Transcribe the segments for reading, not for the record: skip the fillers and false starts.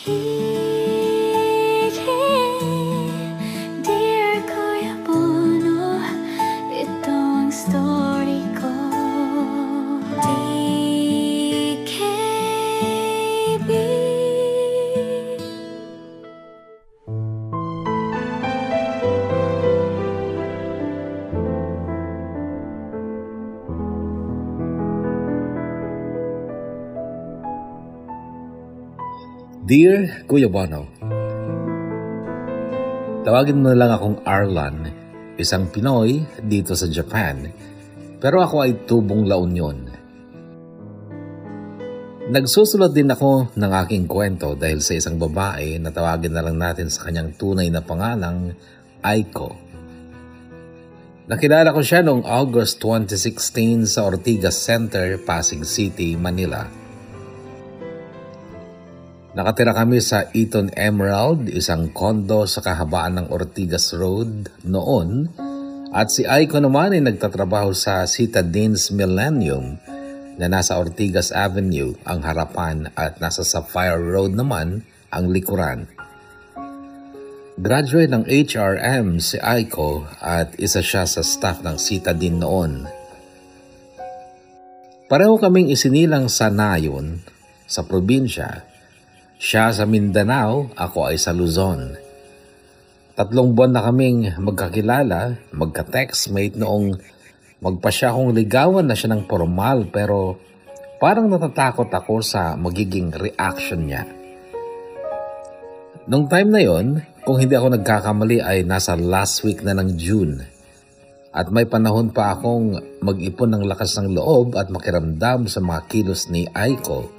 Dear Kuya Bono, ito ang story ko. DKB. Dear Kuya Bono, tawagin mo na lang akong Arlan, isang Pinoy dito sa Japan, pero ako ay tubong La Union. Nagsusulat din ako ng aking kwento dahil sa isang babae na tawagin na lang natin sa kanyang tunay na pangalang Aiko. Nakilala ko siya noong August 2016 sa Ortigas Center, Pasig City, Manila. Nakatira kami sa Eton Emerald, isang kondo sa kahabaan ng Ortigas Road noon, at si Aiko naman ay nagtatrabaho sa Citadines Millennium na nasa Ortigas Avenue ang harapan at nasa Sapphire Road naman ang likuran. Graduate ng HRM si Aiko at isa siya sa staff ng Citadine noon. Pareho kaming isinilang sa Nayon, sa probinsya. Siya sa Mindanao, ako ay sa Luzon. 3 buwan na kaming magkakilala, magka-textmate noong magpa siya kong ligawan na siya ng formal pero parang natatakot ako sa magiging reaction niya. Nung time na yon, kung hindi ako nagkakamali ay nasa last week na ng June. At may panahon pa akong mag-ipon ng lakas ng loob at makiramdam sa mga kilos ni Aiko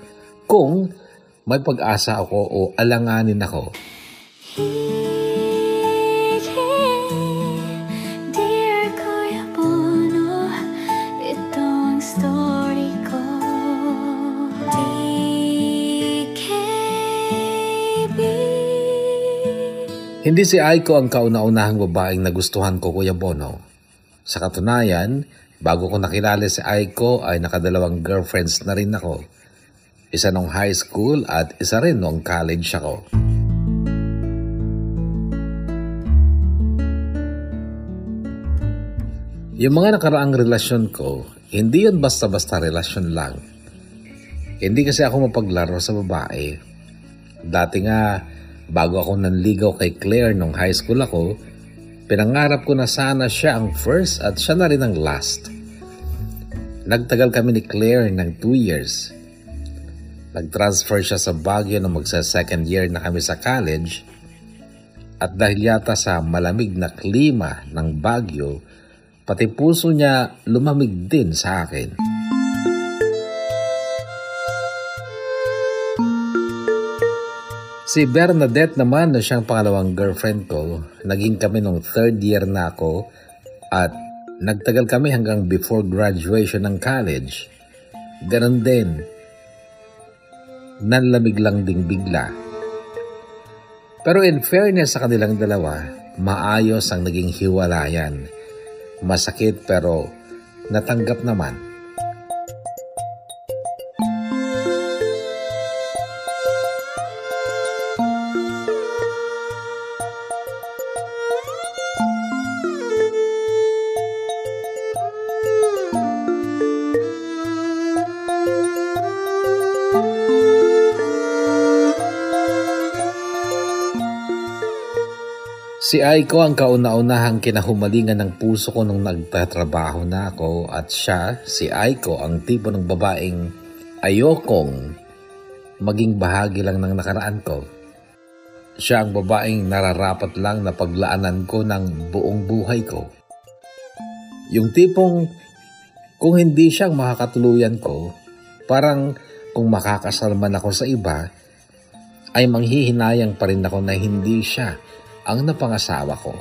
kung may pag-asa ako o alanganin ako. Dear Kuya Bono, ito ang story ko. DKB. Hindi si Aiko ang kauna-unahang babaeng nagustuhan ko, Kuya Bono. Sa katunayan, bago ko nakilala si Aiko ay nakadalawang girlfriends na rin ako. Isa nung high school at isa rin nung college ako. Yung mga nakaraang relasyon ko, hindi yun basta-basta relasyon lang. Hindi kasi ako mapaglaro sa babae. Dati nga, bago ako nanligaw kay Claire nung high school ako, pinangarap ko na sana siya ang first at siya na rin ang last. Nagtagal kami ni Claire ng 2 years. Nag-transfer siya sa Baguio nung magsa-second year na kami sa college at dahil yata sa malamig na klima ng Baguio, pati puso niya lumamig din sa akin. Si Bernadette naman na siyang pangalawang girlfriend ko, naging kami nung 3rd year na ako at nagtagal kami hanggang before graduation ng college. Ganon din. Nanlamig lang ding bigla. Pero in fairness sa kanilang dalawa, maayos ang naging hiwalayan. Masakit pero natanggap naman. Si Aiko ang kauna-unahang kinahumalingan ng puso ko nung nagtatrabaho na ako at siya, si Aiko, ang tipo ng babaeng ayokong maging bahagi lang ng nakaraan ko. Siya ang babaeng nararapat lang na paglaanan ko ng buong buhay ko. Yung tipong kung hindi siyang makakatuluyan ko, parang kung makakasal man ako sa iba, ay manghihinayang pa rin ako na hindi siya ang napangasawa ko.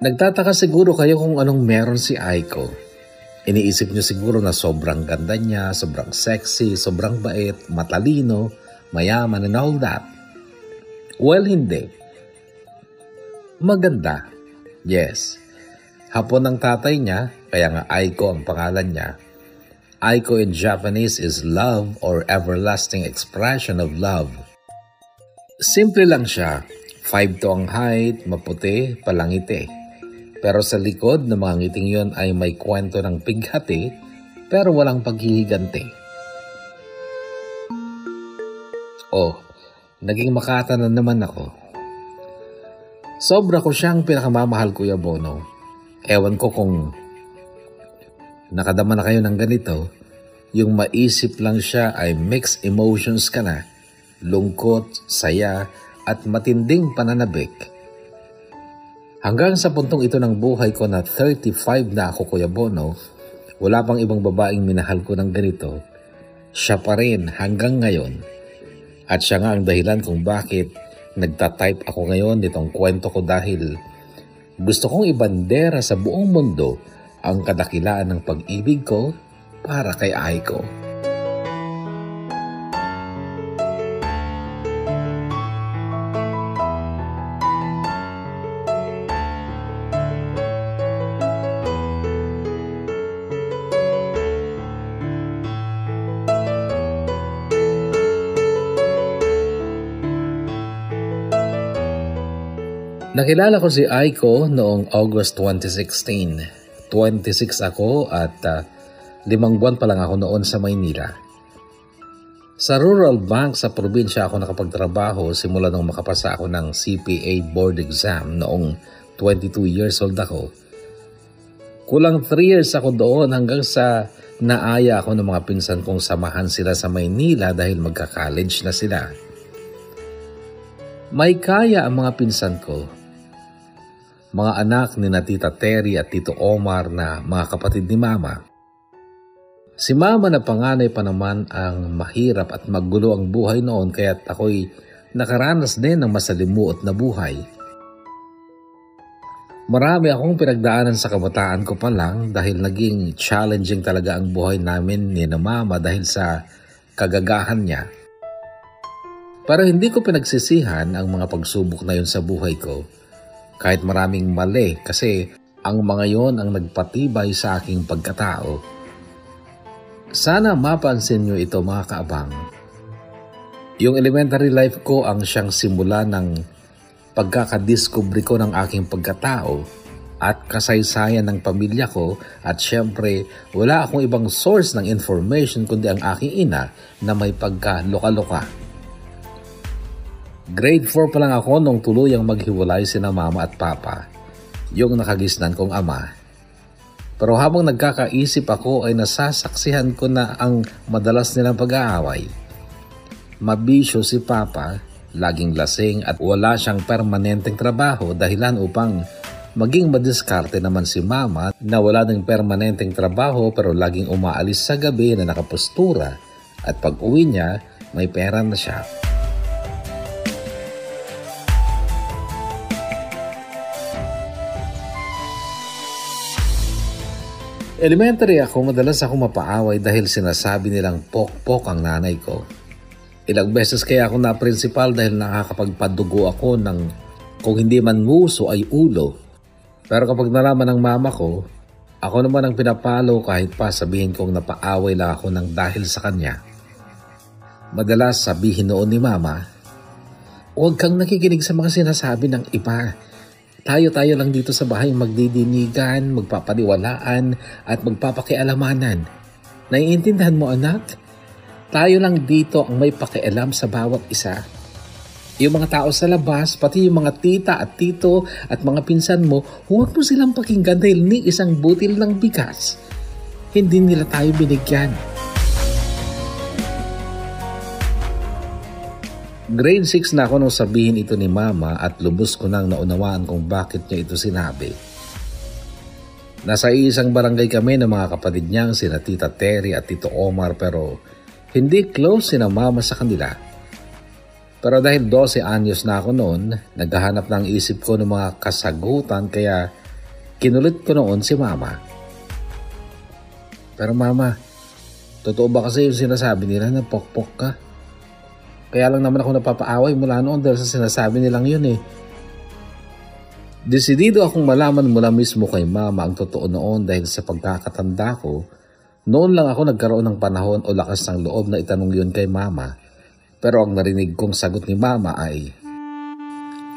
Nagtataka siguro kayo kung anong meron si Aiko. Iniisip niyo siguro na sobrang ganda niya, sobrang sexy, sobrang bait, matalino, mayaman and all that. Well, hindi. Maganda, yes. Hapon ng tatay niya, kaya nga Aiko ang pangalan niya. Aiko in Japanese is love or everlasting expression of love. Simple lang siya. 5'2" ang height, maputi, palangiti. Pero sa likod ng mga ngiting yon ay may kwento ng pighati pero walang paghihiganti. Oh, naging makata na naman ako. Sobra ko siyang pinakamamahal, Kuya Bono. Ewan ko kung nakadama na kayo ng ganito, yung maisip lang siya ay mixed emotions ka na, lungkot, saya, at matinding pananabik. Hanggang sa puntong ito ng buhay ko na 35 na ako, Kuya Bono, wala pang ibang babaeng minahal ko ng ganito. Siya pa rin hanggang ngayon. At siya nga ang dahilan kung bakit nagtatype ako ngayon nitong kwento ko dahil gusto kong ibandera sa buong mundo ang kadakilaan ng pag-ibig ko para kay Aiko. Nakilala ko si Aiko noong August 2016. 26 ako at 5 buwan pa lang ako noon sa Maynila. Sa rural bank sa probinsya ako nakapagtrabaho simula nung makapasa ako ng CPA board exam noong 22 years old ako. Kulang 3 years ako doon hanggang sa naaya ako ng mga pinsan kong samahan sila sa Maynila dahil magka-college na sila. May kaya ang mga pinsan ko. Mga anak ni na Tita Terry at Tito Omar na mga kapatid ni Mama. Si Mama na panganay pa naman ang mahirap at magulo ang buhay noon kaya't ako'y nakaranas din ng masalimuot na buhay. Marami akong pinagdaanan sa kabataan ko pa lang dahil naging challenging talaga ang buhay namin ni na Mama dahil sa kagagahan niya. Pero hindi ko pinagsisihan ang mga pagsubok na yun sa buhay ko. Kahit maraming mali kasi ang mga yon ang nagpatibay sa aking pagkatao. Sana mapansin nyo ito mga kaabang. Yung elementary life ko ang siyang simula ng pagkakadiscovery ko ng aking pagkatao at kasaysayan ng pamilya ko at syempre wala akong ibang source ng information kundi ang aking ina na may pagka-loka-loka. Grade 4 pa lang ako nung tuluyang maghiwalay sina Mama at Papa, yung nakagisnan kong ama. Pero habang nagkakaisip ako ay nasasaksihan ko na ang madalas nilang pag-aaway. Mabisyo si Papa, laging lasing at wala siyang permanenteng trabaho dahilan upang maging madiskarte naman si Mama na wala ng permanenteng trabaho pero laging umaalis sa gabi na nakapostura at pag uwi niya may pera na siya. Elementary ako, madalas ako mapaaway dahil sinasabi nilang pok-pok ang nanay ko. Ilang beses kaya ako na-principal dahil nakakapagpadugo ako ng kung hindi man nguso ay ulo. Pero kapag nalaman ng mama ko, ako naman ang pinapalo kahit pa sabihin kong napaaway lang ako ng dahil sa kanya. Madalas sabihin noon ni Mama, "Huwag kang nakikinig sa mga sinasabi ng iba. Tayo-tayo lang dito sa bahay magdidinigan, magpapaniwalaan at magpapakialamanan. Naiintindihan mo anak? Tayo lang dito ang may pakialam sa bawat isa. Yung mga tao sa labas, pati yung mga tita at tito at mga pinsan mo, huwag mo silang pakinggan dahil ni isang butil ng bigas. Hindi nila tayo binigyan." Grade 6 na ako nung sabihin ito ni Mama at lubos ko nang naunawaan kung bakit niya ito sinabi. Nasa isang barangay kami ng mga kapatid niyang sina Tita Terry at Tito Omar pero hindi close sina Mama sa kanila. Pero dahil 12 anyos na ako noon, naghahanap ng isip ko ng mga kasagutan kaya kinulit ko noon si Mama. Pero Mama, totoo ba kasi yung sinasabi nila na pokpok ka? Kaya lang naman ako napapaaway mula noon dahil sa sinasabi nilang yun eh. Desidido akong malaman mula mismo kay mama ang totoo noon dahil sa pagkakatanda ko, noon lang ako nagkaroon ng panahon o lakas ng loob na itanong yun kay mama. Pero ang narinig kong sagot ni mama ay,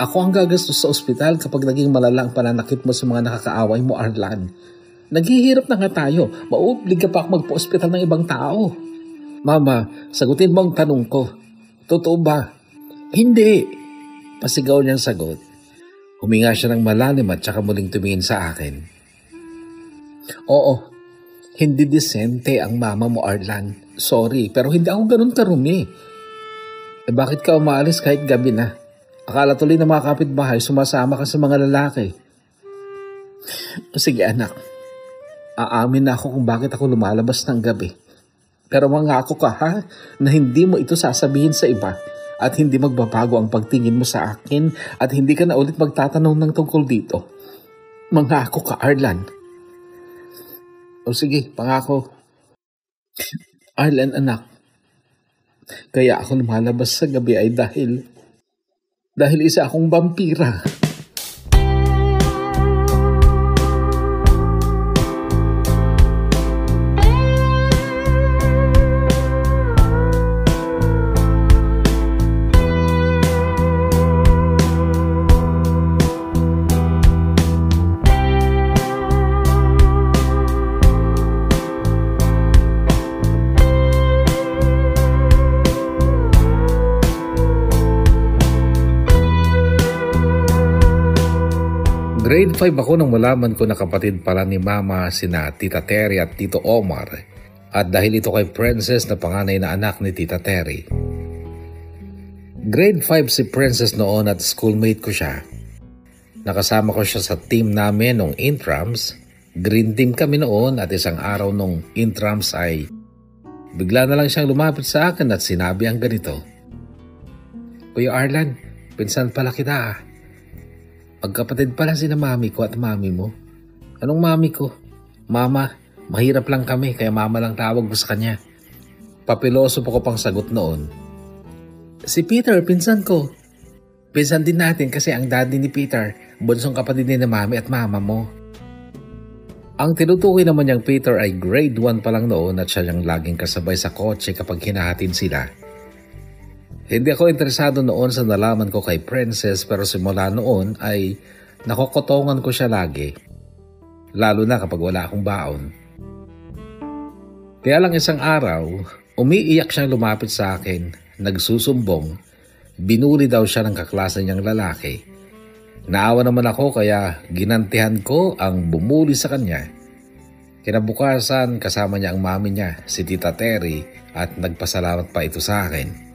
ako ang gagastos sa ospital kapag naging malala ang pananakit mo sa mga nakakaaway mo, Arlan. Naghihirap na nga tayo, mauobliga pa ako magpa-ospital ng ibang tao. Mama, sagutin mo ang tanong ko. Totoo ba? Hindi. Pasigaw niyang sagot. Huminga siya ng malalim at saka muling tumingin sa akin. Oo, hindi disente ang mama mo, Arlan. Sorry, pero hindi ako ganun karumi. Bakit ka umaalis kahit gabi na? Akala tuloy ng mga kapitbahay sumasama ka sa mga lalaki. Sige anak, aamin na ako kung bakit ako lumalabas ng gabi. Pero mangako ka ha, na hindi mo ito sasabihin sa iba. At hindi magbabago ang pagtingin mo sa akin at hindi ka na ulit magtatanong ng tungkol dito. Mangako ka, Arlan. O sige, pangako. Arlan, anak. Kaya ako lumalabas sa gabi ay dahil isa akong vampira. Grade 5 ako nang malaman ko na kapatid pala ni mama sina Tita Terry at Tito Omar at dahil ito kay Princess na panganay na anak ni Tita Terry. Grade 5 si Princess noon at schoolmate ko siya. Nakasama ko siya sa team namin nung intrams. Green team kami noon at isang araw nung intrams ay bigla na lang siyang lumapit sa akin at sinabi ang ganito. Kuya Arlan, pinsan pala kita. Pagkapatid pala sina mami ko at mami mo. Anong mami ko? Mama, mahirap lang kami kaya mama lang tawag ko sa kanya. Papiloso po ko pang sagot noon. Si Peter, pinsan ko. Pinsan din natin kasi ang daddy ni Peter, bunsong kapatid ni na mami at mama mo. Ang tinutukoy naman niyang Peter ay grade 1 pa lang noon at siya niyang laging kasabay sa kotse kapag hinahatid sila. Hindi ako interesado noon sa nalaman ko kay Princess pero simula noon ay nakokotongan ko siya lagi. Lalo na kapag wala akong baon. Kaya lang isang araw, umiiyak siyang lumapit sa akin, nagsusumbong, binuli daw siya ng kaklase niyang lalaki. Naawa naman ako kaya ginantihan ko ang bumuli sa kanya. Kinabukasan kasama niya ang mami niya, si Tita Terry at nagpasalamat pa ito sa akin.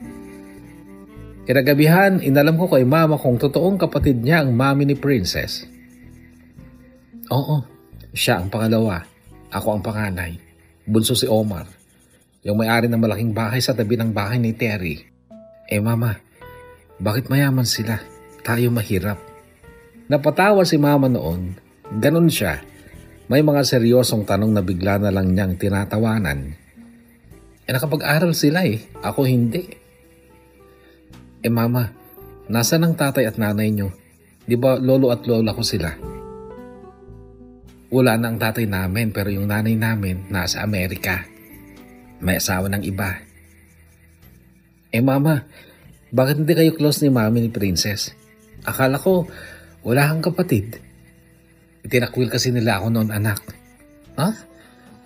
Kinagabihan, inalam ko kay mama kung totoong kapatid niya ang mami ni Princess. Oo, siya ang pangalawa. Ako ang panganay. Bunso si Omar. Yung may-ari ng malaking bahay sa tabi ng bahay ni Terry. Mama, bakit mayaman sila? Tayo mahirap. Napatawa si mama noon. Ganon siya. May mga seryosong tanong na bigla na lang niyang tinatawanan. Nakapag-aral sila Ako hindi. Mama, nasaan ang tatay at nanay niyo? Di ba lolo at lola ko sila? Wala na ang tatay namin pero yung nanay namin nasa Amerika. May asawa ng iba. Mama, bakit hindi kayo close ni mami ni Princess? Akala ko wala kang kapatid. Itinakwil kasi nila ako noon anak. Ha?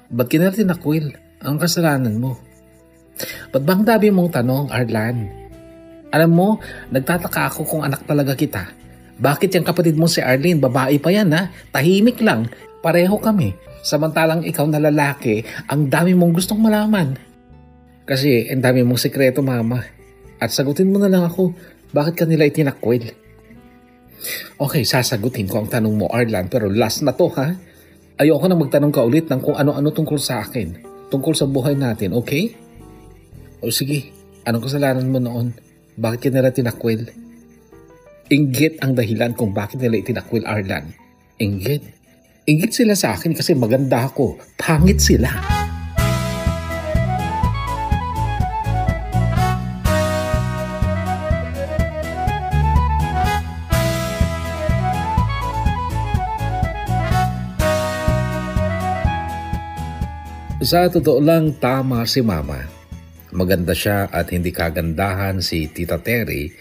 Ba't kinala tinakwil? Ang kasalanan mo. Ba't bang dami mong tanong, Arlan? Alam mo, nagtataka ako kung anak talaga kita. Bakit yung kapatid mo si Arlene, babae pa yan ha? Tahimik lang, pareho kami. Samantalang ikaw na lalaki, ang dami mong gustong malaman. Kasi ang dami mong sekreto mama. At sagutin mo na lang ako, bakit ka nila itinakwil? Okay, sasagutin ko ang tanong mo Arlan, pero last na to ha? Ayoko na magtanong ka ulit ng kung ano-ano tungkol sa akin. Tungkol sa buhay natin, okay? O sige, anong kasalanan mo noon? Bakit ka nila tinakwil? Inggit ang dahilan kung bakit nila itinakwil, Arlan. Inggit? Inggit sila sa akin kasi maganda ako. Pangit sila. Sa totoo lang, tama si Mama. Maganda siya at hindi kagandahan si Tita Terry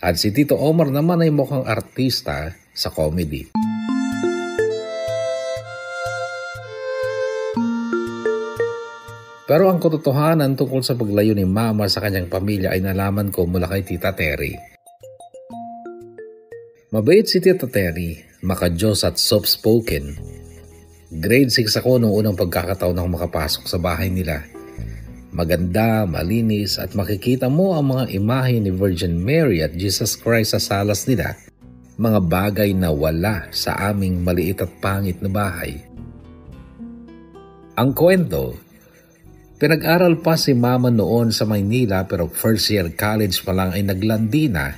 at si Tito Omar naman ay mukhang artista sa comedy. Pero ang katotohanan tungkol sa paglayo ni Mama sa kanyang pamilya ay nalaman ko mula kay Tita Terry. Mabait si Tita Terry, makajos at soft-spoken. Grade 6 ako noong unang pagkakataon akong makapasok sa bahay nila. Maganda, malinis at makikita mo ang mga imahe ni Virgin Mary at Jesus Christ sa salas nila. Mga bagay na wala sa aming maliit at pangit na bahay. Ang kwento, pinag-aral pa si Mama noon sa Maynila pero first year college pa lang ay naglandi na.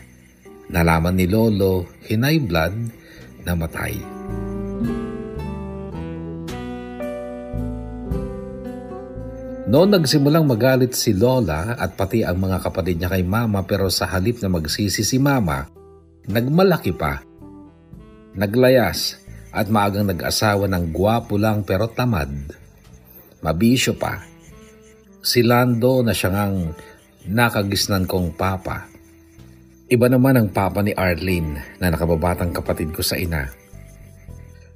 Nalaman ni Lolo, hinay blood, namatay. Noon nagsimulang magalit si Lola at pati ang mga kapatid niya kay Mama pero sa halip na magsisi si Mama, nagmalaki pa. Naglayas at maagang nag-asawa ng gwapo lang pero tamad. Mabisyo pa. Si Lando na siyang nakagisnan kong papa. Iba naman ang papa ni Arlene na nakababatang kapatid ko sa ina.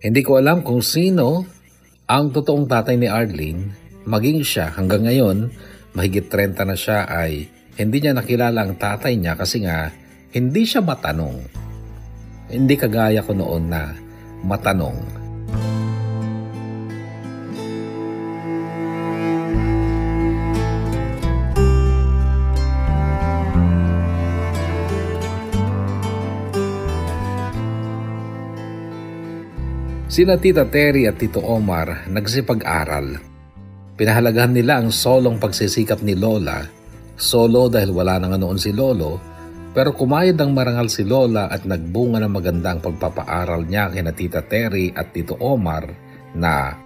Hindi ko alam kung sino ang totoong tatay ni Arlene. Maging siya hanggang ngayon, mahigit 30 na siya ay hindi niya nakilala ang tatay niya kasi nga hindi siya matanong. Hindi kagaya ko noon na matanong. Sina Tita Terry at Tito Omar nagsipag-aral. Pinahalagahan nila ang solong pagsisikap ni Lola. Solo dahil wala na nga noon si Lolo, pero kumayod ang marangal si Lola at nagbunga ng magandang pagpapaaral niya kina Tita Terry at Tito Omar na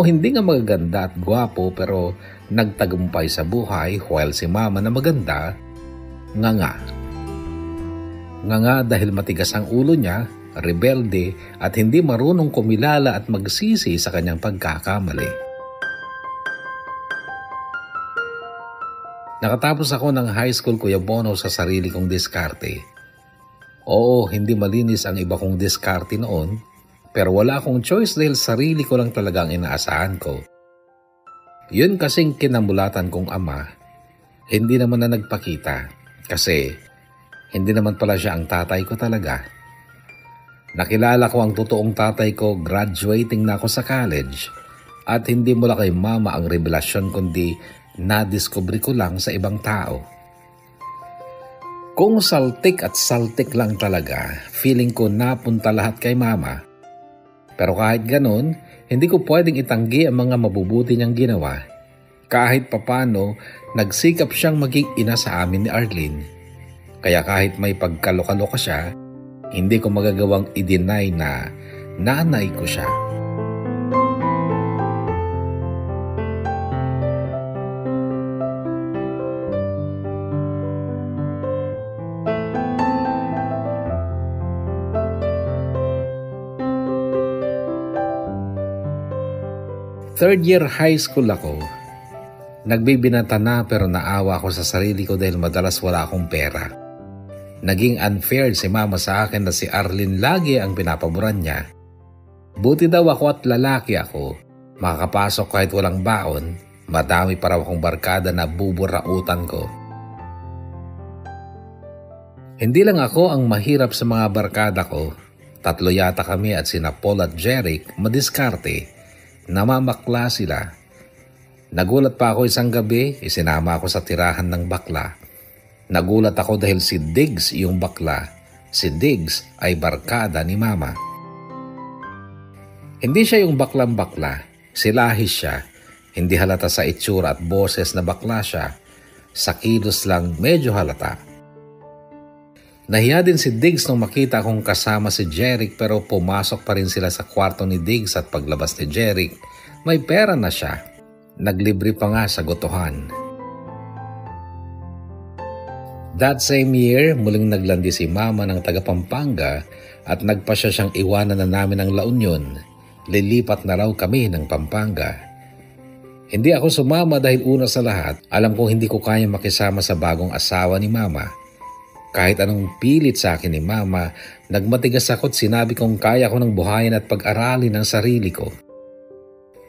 hindi nga magaganda at gwapo pero nagtagumpay sa buhay while si Mama na maganda, nga. Nga dahil matigas ang ulo niya, rebelde at hindi marunong kumilala at magsisi sa kanyang pagkakamali. Nakatapos ako ng high school, Kuya Bono, sa sarili kong diskarte. Oo, hindi malinis ang iba kong diskarte noon, pero wala akong choice dahil sarili ko lang talaga ang inaasahan ko. Yun kasing kinamulatan kong ama, hindi naman na nagpakita kasi hindi naman pala siya ang tatay ko talaga. Nakilala ko ang totoong tatay ko graduating na ako sa college at hindi mula kay Mama ang revelasyon kundi nadiskubre ko lang sa ibang tao. Kung saltik at saltik lang talaga, feeling ko napunta lahat kay Mama. Pero kahit ganun, hindi ko pwedeng itanggi ang mga mabubuti niyang ginawa. Kahit papano, nagsikap siyang maging ina sa amin ni Arlene. Kaya kahit may pagkaloka-loka siya, hindi ko magagawang i-deny na nanay ko siya. Third year high school ako. Nagbibinata na pero naawa ako sa sarili ko dahil madalas wala akong pera. Naging unfair si Mama sa akin na si Arlene lagi ang pinapaboran niya. Buti daw ako at lalaki ako. Makakapasok kahit walang baon. Madami pa raw akong barkada na buburautan ko. Hindi lang ako ang mahirap sa mga barkada ko. 3 yata kami at sina Paul at Jeric madiskarte. Namamakla sila. Nagulat pa ako isang gabi, isinama ako sa tirahan ng bakla. Nagulat ako dahil si Diggs yung bakla. Si Diggs ay barkada ni Mama. Hindi siya yung baklang-bakla. Silahis siya. Hindi halata sa itsura at boses na bakla siya. Sa kilos lang medyo halata. Nahiya din si Diggs nung makita akong kasama si Jeric pero pumasok pa rin sila sa kwarto ni Diggs at paglabas ni Jeric, may pera na siya. Naglibre pa nga sa gotohan. That same year, muling naglandi si Mama ng taga Pampanga at nagpasya siyang iwanan na namin ang La Union. Lilipat na raw kami ng Pampanga. Hindi ako sumama dahil una sa lahat, alam kong hindi ko kaya makisama sa bagong asawa ni Mama. Kahit anong pilit sa akin ni Mama, nagmatigas ako at sinabi kong kaya ko ng buhayin at pag-aralin ang sarili ko.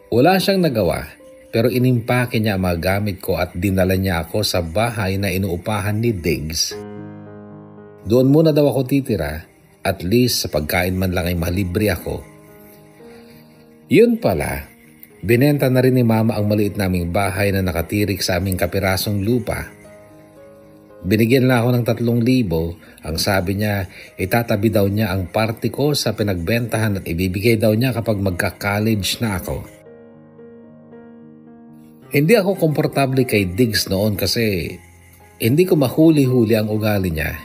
Wala siyang nagawa, pero inimpake niya ang mga gamit ko at dinala niya ako sa bahay na inuupahan ni Diggs. Doon muna daw ako titira, at least sa pagkain man lang ay malibre ako. Yun pala, binenta na rin ni Mama ang maliit naming bahay na nakatirik sa aming kapirasong lupa. Binigyan lang ako ng 3,000. Ang sabi niya, itatabi daw niya ang party ko sa pinagbentahan at ibibigay daw niya kapag magka-college na ako. Hindi ako komportable kay Diggs noon kasi hindi ko mahuli-huli ang ugali niya.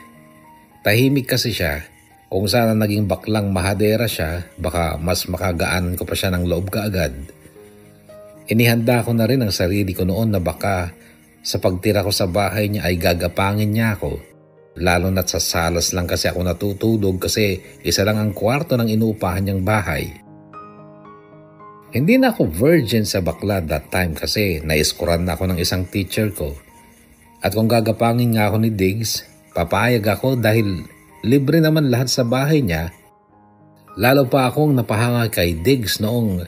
Tahimik kasi siya. Kung sana naging baklang mahadera siya, baka mas makagaan ko pa siya ng loob kaagad. Inihanda ko na rin ang sarili ko noon na baka sa pagtira ko sa bahay niya ay gagapangin niya ako. Lalo na't sa salas lang kasi ako natutulog kasi isa lang ang kwarto ng inuupahan niyang bahay. Hindi na ako virgin sa bakla that time kasi naiskuran na ako ng isang teacher ko. At kung gagapangin nga ako ni Diggs, papayag ako dahil libre naman lahat sa bahay niya. Lalo pa akong napahanga kay Diggs noong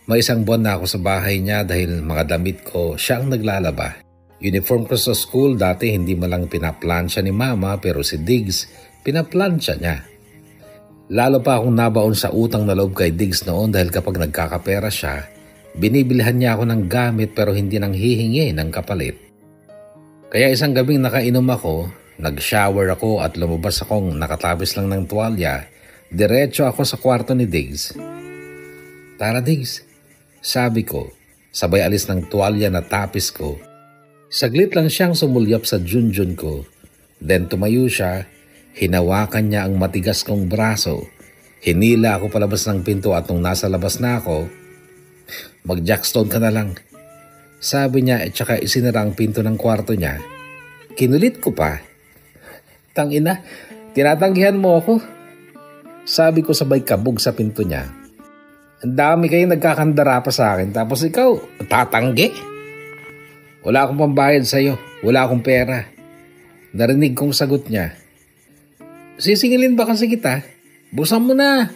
may 1 buwan na ako sa bahay niya dahil mga damit ko siya ang naglalaba. Uniform ko sa school dati hindi mo lang pinaplansya ni Mama pero si Diggs pinaplansya niya. Lalo pa akong nabaon sa utang na loob kay Diggs noon dahil kapag nagkakapera siya, binibilhan niya ako ng gamit pero hindi nang hihingi ng kapalit. Kaya isang gabing nakainom ako, nag-shower ako at lumabas akong nakatabis lang ng tuwalya, diretso ako sa kwarto ni Diggs. Tara Diggs, sabi ko, sabay alis ng tuwalya na tapis ko. Saglit lang siyang sumulyap sa junjun ko, then tumayo siya. Hinawakan niya ang matigas kong braso. Hinila ako palabas ng pinto at nung nasa labas na ako, mag-jackstone ka na lang. Sabi niya at saka isinara ang pinto ng kwarto niya. Kinulit ko pa. Tangina, tinatanggihan mo ako. Sabi ko sabay kabog sa pinto niya. Ang dami kayong nagkakandara pa sa akin tapos ikaw, tatanggi? Wala akong pambayad sa'yo. Wala akong pera. Narinig kong sagot niya. Sisingilin ba kasi kita? Busan mo na.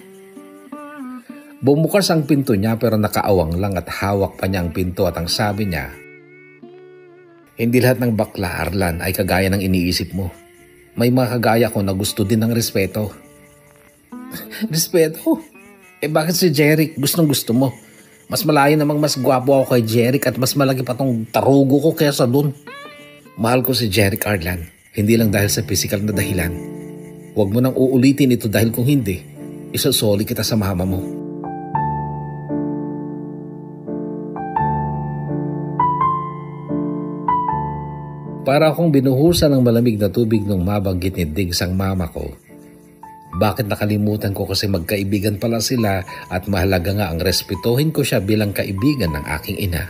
Bumukas ang pinto niya pero nakaawang lang at hawak pa niya ang pinto at ang sabi niya, hindi lahat ng bakla, Arlan, ay kagaya ng iniisip mo. May mga kagaya ko na gusto din ng respeto. Respeto? Bakit si Jeric gustong gusto mo? Mas malayo namang mas gwapo ako kay Jeric at mas malaki pa tong tarugo ko kaysa dun. Mahal ko si Jeric, Arlan. Hindi lang dahil sa physical na dahilan. Huwag mo nang uulitin ito dahil kung hindi, isasoli kita sa mama mo. Para akong binuhusan ng malamig na tubig nung mabanggit ni Diggs ang mama ko. Bakit nakalimutan ko kasi magkaibigan pala sila at mahalaga nga ang respetuhin ko siya bilang kaibigan ng aking ina.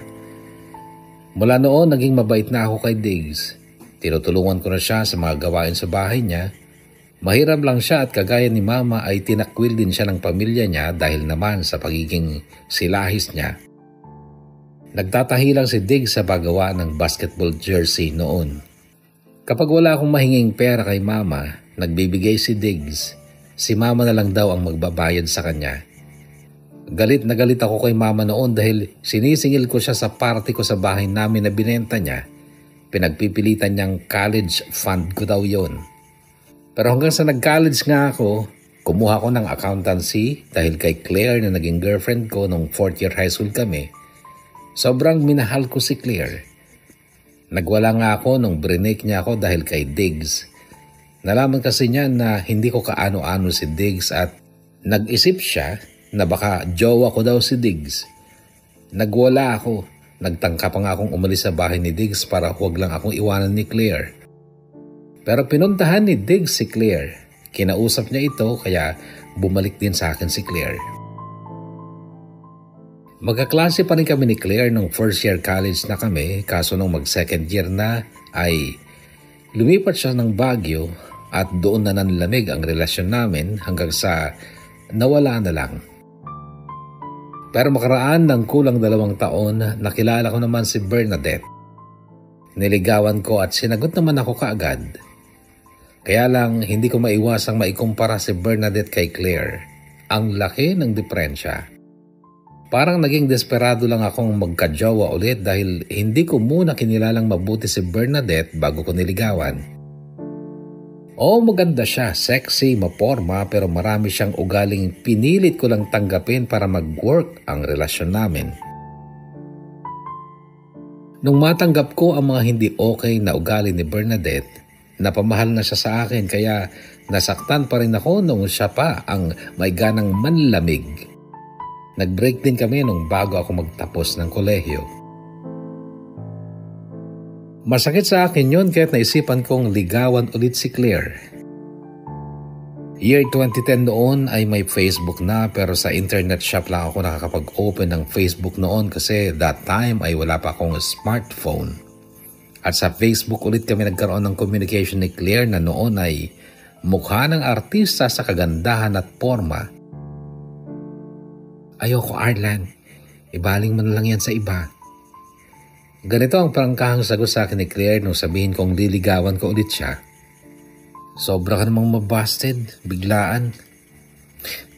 Mula noon naging mabait na ako kay Diggs. Tinutulungan ko na siya sa mga gawain sa bahay niya. Mahirap lang siya at kagaya ni Mama ay tinakwil din siya ng pamilya niya dahil naman sa pagiging silahis niya. Nagtatahi lang si Diggs sa paggawa ng basketball jersey noon. Kapag wala akong mahinging pera kay Mama, nagbibigay si Diggs. Si Mama na lang daw ang magbabayad sa kanya. Galit na galit ako kay Mama noon dahil sinisingil ko siya sa party ko sa bahay namin na binenta niya. Pinagpipilitan niyang college fund ko daw yon. Pero hanggang sa nag-college nga ako, kumuha ko ng accountancy dahil kay Claire na naging girlfriend ko nung 4th year high school kami. Sobrang minahal ko si Claire. Nagwala nga ako nung brinake niya ako dahil kay Diggs. Nalaman kasi niya na hindi ko kaano-ano si Diggs at nag-isip siya na baka jowa ko daw si Diggs. Nagwala ako. Nagtangka pa nga akong umalis sa bahay ni Diggs para huwag lang akong iwanan ni Claire. Pero pinuntahan ni Diggs si Claire. Kinausap niya ito kaya bumalik din sa akin si Claire. Magkaklase pa rin kami ni Claire nung 1st year college na kami kaso nung mag-2nd year na ay lumipat siya ng Baguio at doon na nanlamig ang relasyon namin hanggang sa nawala na lang. Pero makaraan ng kulang 2 taon, nakilala ko naman si Bernadette. Niligawan ko at sinagot naman ako kaagad. Kaya lang hindi ko maiwasang maikumpara si Bernadette kay Claire. Ang laki ng diferensya. Parang naging desperado lang akong magkajowa ulit dahil hindi ko muna kinilalang mabuti si Bernadette bago ko niligawan. Oo, maganda siya, sexy, maporma, pero marami siyang ugaling pinilit ko lang tanggapin para mag-work ang relasyon namin. Nung matanggap ko ang mga hindi okay na ugali ni Bernadette, napamahal na siya sa akin kaya nasaktan pa rin ako nung siya pa ang may ganang manlamig. Nag-break din kami nung bago ako magtapos ng kolehiyo. Masakit sa akin yun kahit naisipan kong ligawan ulit si Claire. Year 2010 noon ay may Facebook na pero sa internet shop lang ako nakakapag-open ng Facebook noon kasi that time ay wala pa akong smartphone. At sa Facebook ulit kami nagkaroon ng communication ni Claire na noon ay mukha ng artista sa kagandahan at forma. Ayoko, Arlan. Ibaling mo na lang yan sa iba. Ganito ang prangkahang sagot sa akin ni Claire nung sabihin kong liligawan ko ulit siya. Sobra ka namang mabusted, biglaan.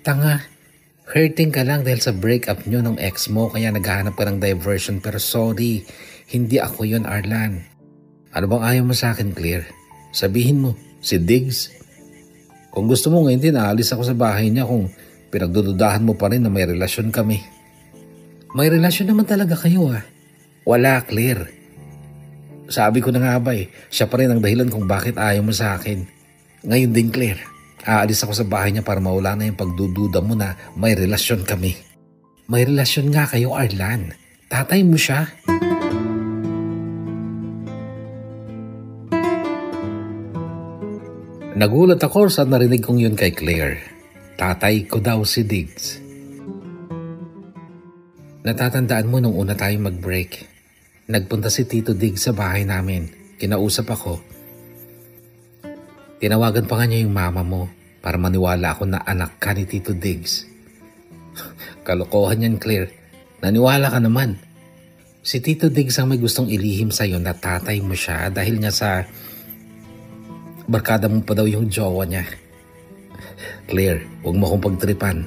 Tanga, hurting ka lang dahil sa breakup nyo ng ex mo kaya naghahanap ka ng diversion pero sorry, hindi ako yun, Arlan. Ano bang ayaw mo sa akin, Claire? Sabihin mo, si Diggs? Kung gusto mo ngayon din, aalis ako sa bahay niya kung pinagdududahan mo pa rin na may relasyon kami. May relasyon naman talaga kayo Wala, Claire. Sabi ko na nga ba siya pa rin ang dahilan kung bakit ayaw mo sa akin. Ngayon din, Claire, aalis ako sa bahay niya para mawala na yung pagdududa mo na may relasyon kami. May relasyon nga kayo, Arlan. Tatay mo siya. Nagulat ako sa narinig kong yun kay Claire. Tatay ko daw si Diggs. Natatandaan mo nung una tayong mag-break. Nagpunta si Tito Diggs sa bahay namin. Kinausap ako. Tinawagan pa nga niya yung mama mo para maniwala ako na anak ka ni Tito Diggs. Kalokohan yan, Claire. Naniwala ka naman. Si Tito Diggs ang may gustong ilihim sa'yo na tatay mo siya dahil nga sa barkada mo pa daw yung jowa niya. Claire, huwag mo akong pagtripan.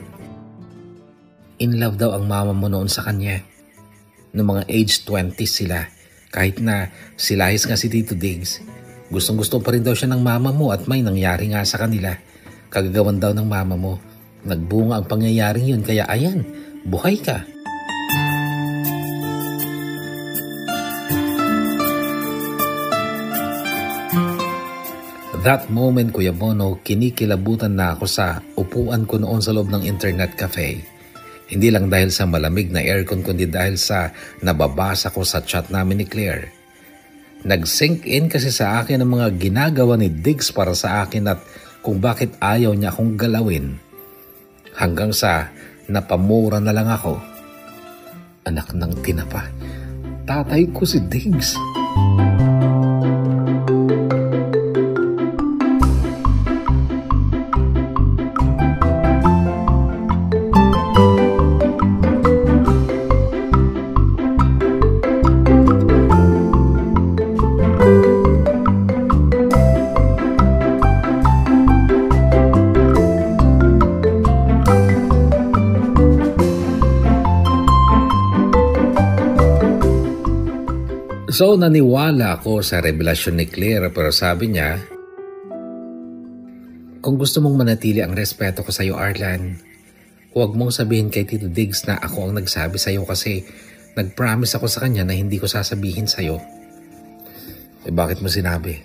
In love daw ang mama mo noon sa kanya. Noong mga age 20 sila, kahit na silahis nga si Tito Diggs, gustong-gusto pa rin daw siya ng mama mo at may nangyari nga sa kanila. Kagagawan daw ng mama mo. Nagbunga ang pangyayaring yun kaya ayan, buhay ka. That moment, Kuya Bono, kinikilabutan na ako sa upuan ko noon sa loob ng internet cafe. Hindi lang dahil sa malamig na aircon kundi dahil sa nababasa ko sa chat namin ni Claire. Nag-sink in kasi sa akin ang mga ginagawa ni Diggs para sa akin at kung bakit ayaw niya akong galawin. Hanggang sa napamura na lang ako. Anak ng tinapa. Tatay ko si Diggs. So naniwala ako sa revelasyon ni Claire pero sabi niya, kung gusto mong manatili ang respeto ko sa iyo, Arlan, huwag mong sabihin kay Tito Diggs na ako ang nagsabi sa iyo kasi nag-promise ako sa kanya na hindi ko sasabihin sa iyo. Bakit mo sinabi?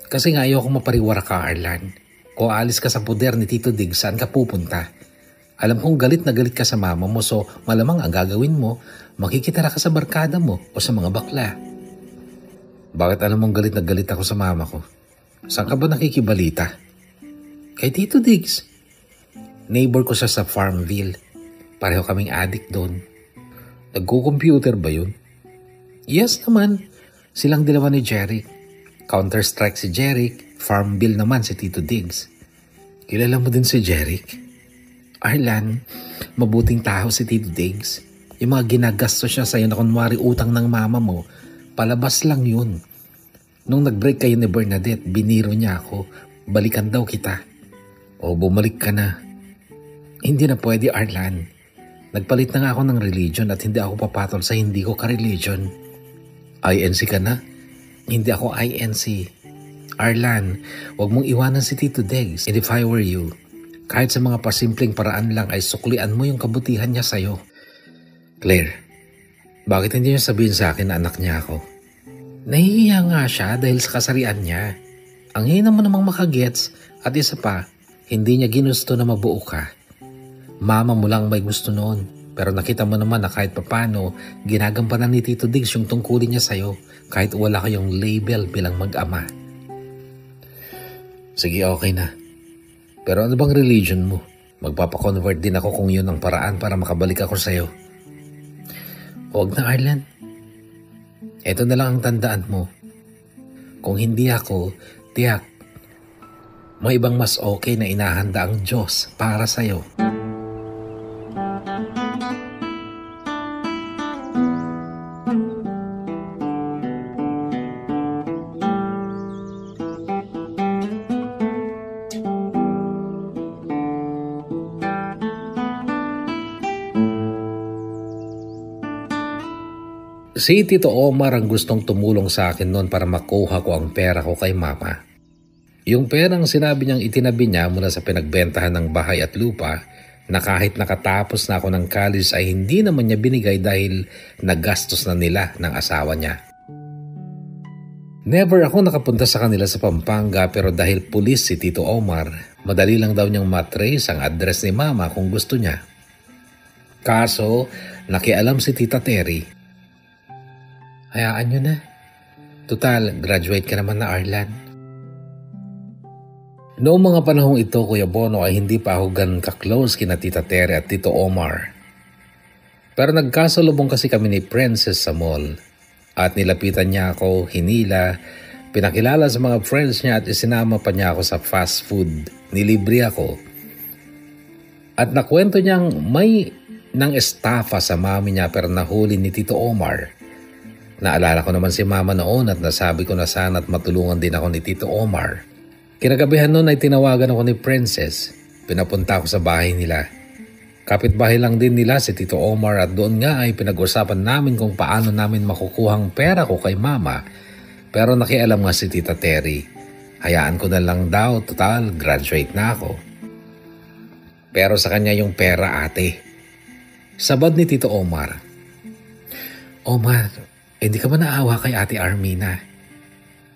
Kasi nga ayoko mapariwara ka, Arlan. Kung alis ka sa poder ni Tito Diggs, saan ka pupunta? Alam kong galit na galit ka sa mama mo so malamang ang gagawin mo, makikitara ka sa barkada mo o sa mga bakla. Bakit alam mong galit na galit ako sa mama ko? Saan ka ba nakikibalita? Kay Tito Diggs. Neighbor ko siya sa Farmville. Pareho kaming addict doon. Nagko-computer ba yun? Yes naman. Silang dalawa ni Jeric. Counter-Strike si Jeric. Farmville naman si Tito Diggs. Kilala mo din si Jeric? Arlan, mabuting tao si Tito Diggs. Yung mga ginagastos siya sa'yo na kunwari utang ng mama mo, palabas lang yun. Nung nag-break kayo ni Bernadette, biniro niya ako, balikan daw kita. O bumalik ka na. Hindi na pwede, Arlan. Nagpalit na nga ako ng religion at hindi ako papatol sa hindi ko ka-religion. INC ka na? Hindi ako INC. Arlan, huwag mong iwanan si Tito Diggs. And if I were you, kahit sa mga pasimpleng paraan lang ay suklian mo yung kabutihan niya sa'yo. Claire, bakit hindi niya sabihin sa akin na anak niya ako? Nahihiya nga siya dahil sa kasarian niya. Ang hina mo namang makagets at isa pa, hindi niya ginusto na mabuo ka. Mama mo lang may gusto noon, pero nakita mo naman na kahit papano, ginagampanan ni Tito Diggs yung tungkulin niya sa'yo kahit wala kayong label bilang mag-ama. Sige, okay na. Pero ano bang religion mo? Magpapakonvert din ako kung yun ang paraan para makabalik ako sa'yo. Huwag na, Arlan. Ito na lang ang tandaan mo. Kung hindi ako, tiyak, may ibang mas okay na inahanda ang Diyos para sa'yo. Si Tito Omar ang gustong tumulong sa akin noon para makuha ko ang pera ko kay mama. Yung perang sinabi niyang itinabi niya mula sa pinagbentahan ng bahay at lupa na kahit nakatapos na ako ng college ay hindi naman niya binigay dahil nagastos na nila ng asawa niya. Never ako nakapunta sa kanila sa Pampanga pero dahil pulis si Tito Omar, madali lang daw niyang matrace ang address ni mama kung gusto niya. Kaso, nakialam si Tita Terry. Hayaan nyo na. Total, graduate ka naman na, Arlan. Noong mga panahong ito, Kuya Bono, ay hindi pa ako ganun ka-close kina Tita Terry at Tito Omar. Pero nagkasalubong kasi kami ni Princess sa mall. At nilapitan niya ako, hinila, pinakilala sa mga friends niya at isinama pa niya ako sa fast food. Nilibre ako. At nakwento niyang may nang estafa sa mami niya pero nahuli ni Tito Omar. Naalala ko naman si mama noon at nasabi ko na sana at matulungan din ako ni Tito Omar. Kinagabihan noon ay tinawagan ako ni Princess. Pinapunta ako sa bahay nila. Kapitbahay lang din nila si Tito Omar at doon nga ay pinag-usapan namin kung paano namin makukuhang pera ko kay mama. Pero nakialam nga si Tita Terry. Hayaan ko na lang daw, total, graduate na ako. Pero sa kanya yung pera, ate. Sabad ni Tito Omar. Omar, hindi ka ba naawa kay Ate Armina?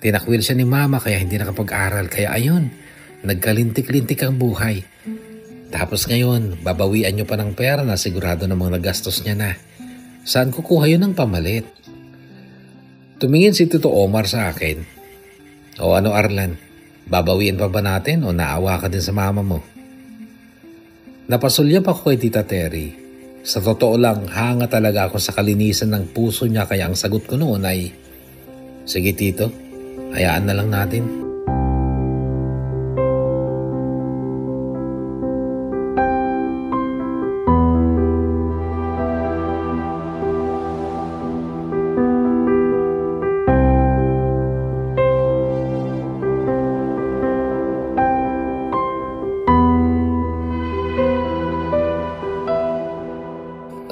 Tinakwil siya ni mama kaya hindi nakapag-aral. Kaya ayun, nagkalintik-lintik ang buhay. Tapos ngayon, babawian nyo pa ng pera na sigurado namang nagastos niya na. Saan kukuha yun ng pamalit? Tumingin si Tito Omar sa akin. O ano, Arlan? Babawiin pa ba natin o naawa ka din sa mama mo? Napasulyap ako kay Tita Terry. Sa totoo lang, hanga talaga ako sa kalinisan ng puso niya kaya ang sagot ko noon ay, sige Tito, hayaan na lang natin.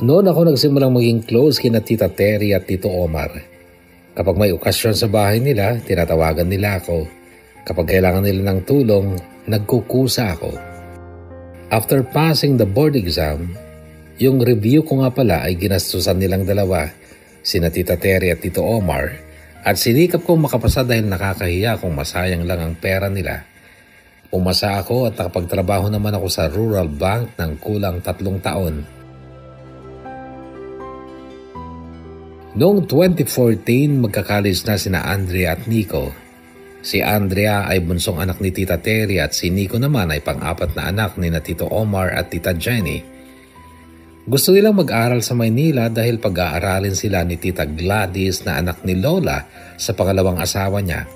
Noon ako nagsimulang maging close kina Tita Terry at Tito Omar. Kapag may okasyon sa bahay nila, tinatawagan nila ako. Kapag kailangan nila ng tulong, nagkukusa ako. After passing the board exam, yung review ko nga pala ay ginastusan nilang dalawa, sina Tita Terry at Tito Omar, at sinikap kong makapasa dahil nakakahiya kung masayang lang ang pera nila. Umasa ako at nakapagtrabaho naman ako sa Rural Bank ng kulang 3 taon. Noong 2014, magka-college na sina Andrea at Nico. Si Andrea ay bunsong anak ni Tita Terry at si Nico naman ay pang-apat na anak ni na Tito Omar at Tita Jenny. Gusto nilang mag-aral sa Maynila dahil pag-aaralin sila ni Tita Gladys na anak ni Lola sa pangalawang asawa niya.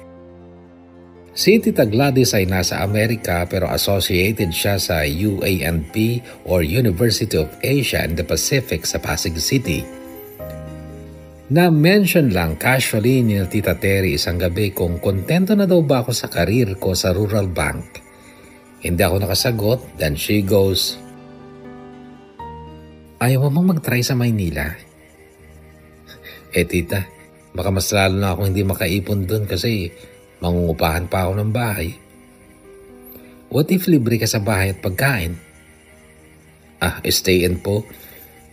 Si Tita Gladys ay nasa Amerika pero associated siya sa UANP or University of Asia and the Pacific sa Pasig City. Na-mention lang casually ni Tita Terry isang gabi kung kontento na daw ba ako sa karir ko sa Rural Bank. Hindi ako nakasagot, then she goes, "Ayaw mo bang mag-try sa Maynila?" Tita, baka mas lalo na ako hindi makaipon dun kasi mangungupahan pa ako ng bahay. What if libre ka sa bahay at pagkain? Stay in po.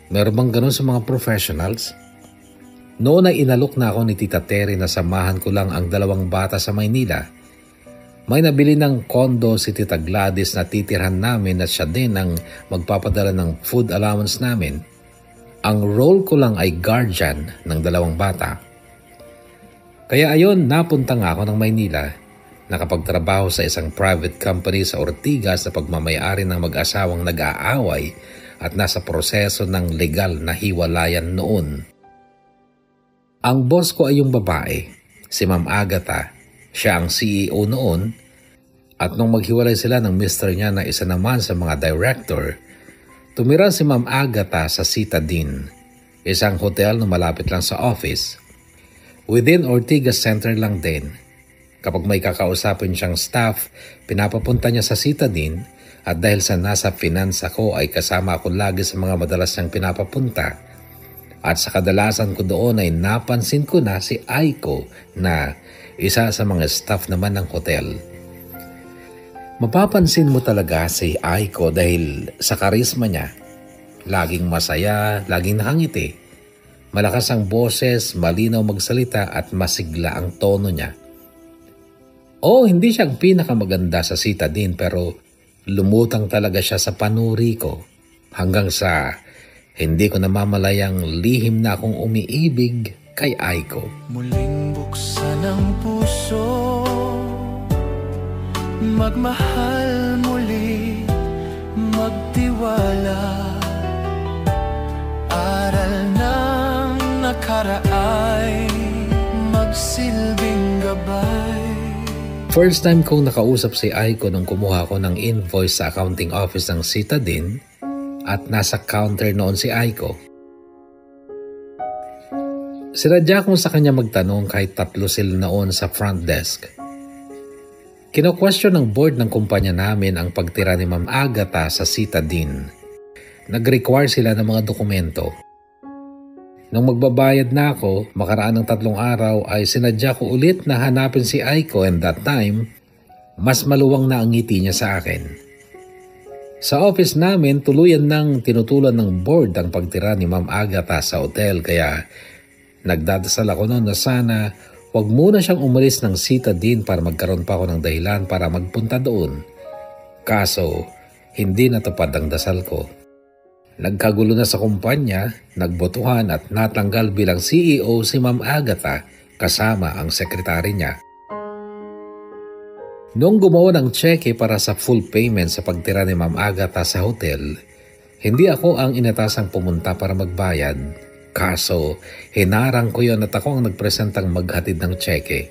Meron bang ganun sa mga professionals? Noon ay inalok na ako ni Tita Terry na samahan ko lang ang 2 bata sa Maynila. May nabili ng kondo si Tita Gladys na titirhan namin at siya din ang magpapadala ng food allowance namin. Ang role ko lang ay guardian ng 2 bata. Kaya ayon, napunta nga ako ng Maynila. Nakapagtrabaho sa isang private company sa Ortigas na pagmamayari ng mag-asawang nag-aaway at nasa proseso ng legal na hiwalayan noon. Ang boss ko ay yung babae, si Ma'am Agatha. Siya ang CEO noon at nung maghiwalay sila ng mister niya na isa naman sa mga director, tumira si Ma'am Agatha sa Citadine, isang hotel na malapit lang sa office. Within Ortigas Center lang din. Kapag may kakausapin siyang staff, pinapapunta niya sa Citadine at dahil sa nasa finance ako ay kasama ako lagi sa mga madalas niyang pinapapunta. At sa kadalasan ko doon ay napansin ko na si Aiko na isa sa mga staff naman ng hotel. Mapapansin mo talaga si Aiko dahil sa karisma niya. Laging masaya, laging nakangiti. Malakas ang boses, malinaw magsalita at masigla ang tono niya. Hindi siya ang pinakamaganda sa Citadine pero lumutang talaga siya sa panuri ko hanggang sa hindi ko namamalayang lihim na akong umiibig kay Aiko. Muling buksan ang puso, magmahal muli, magtiwala. Aral ng nakaraay, magsilbing gabay. First time kong nakausap si Aiko nung kumuha ko ng invoice sa accounting office ng Citadine at nasa counter noon si Aiko. Sinadya kong sa kanya magtanong kahit 3 sila noon sa front desk. Kino-question ng board ng kumpanya namin ang pagtira ni Ma'am Agatha sa Citadine. Nag-require sila ng mga dokumento. Nung magbabayad na ako, makaraan ng 3 araw ay sinadya ko ulit na hanapin si Aiko and that time, mas maluwang na ang ngiti niya sa akin. Sa office namin, tuluyan nang tinutulan ng board ang pagtira ni Ma'am Agatha sa hotel kaya nagdadasal ako noon na sana wag muna siyang umalis ng Citadine para magkaroon pa ako ng dahilan para magpunta doon. Kaso, hindi natupad ang dasal ko. Nagkagulo na sa kumpanya, nagbotohan at natanggal bilang CEO si Ma'am Agatha kasama ang sekretary niya. Noong gumawa ng cheque para sa full payment sa pagtira ni Ma'am Agatha sa hotel, hindi ako ang inatasang pumunta para magbayad. Kaso, hinarang ko yon at ako ang nagpresentang maghatid ng cheque.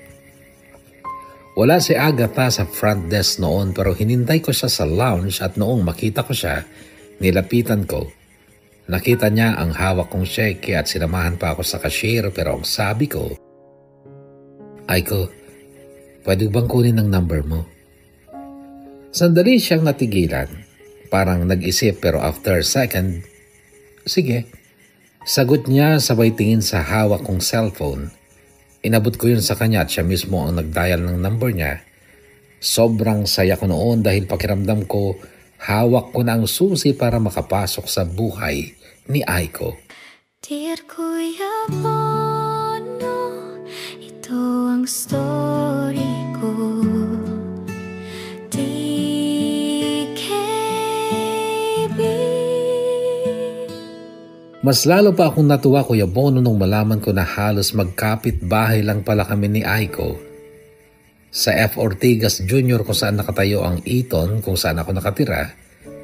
Wala si Agatha sa front desk noon pero hinintay ko siya sa lounge at noong makita ko siya, nilapitan ko. Nakita niya ang hawak kong cheque at sinamahan pa ako sa cashier pero ang sabi ko, "Aiko, pwede bang kunin ang number mo?" Sandali siyang natigilan. Parang nag-isip pero after a second, "Sige." Sagot niya sabay tingin sa hawak kong cellphone. Inabot ko yun sa kanya at siya mismo ang nag-dial ng number niya. Sobrang saya ko noon dahil pakiramdam ko hawak ko na ang susi para makapasok sa buhay ni Aiko. Dear Kuya Bono, ito ang story ko. DKB. Mas lalo pa akong natuwa, Kuya Bono, nung malaman ko na halos magkapit bahay lang pala kami ni Aiko. Sa F. Ortigas Jr. kung saan nakatayo ang Eton kung saan ako nakatira,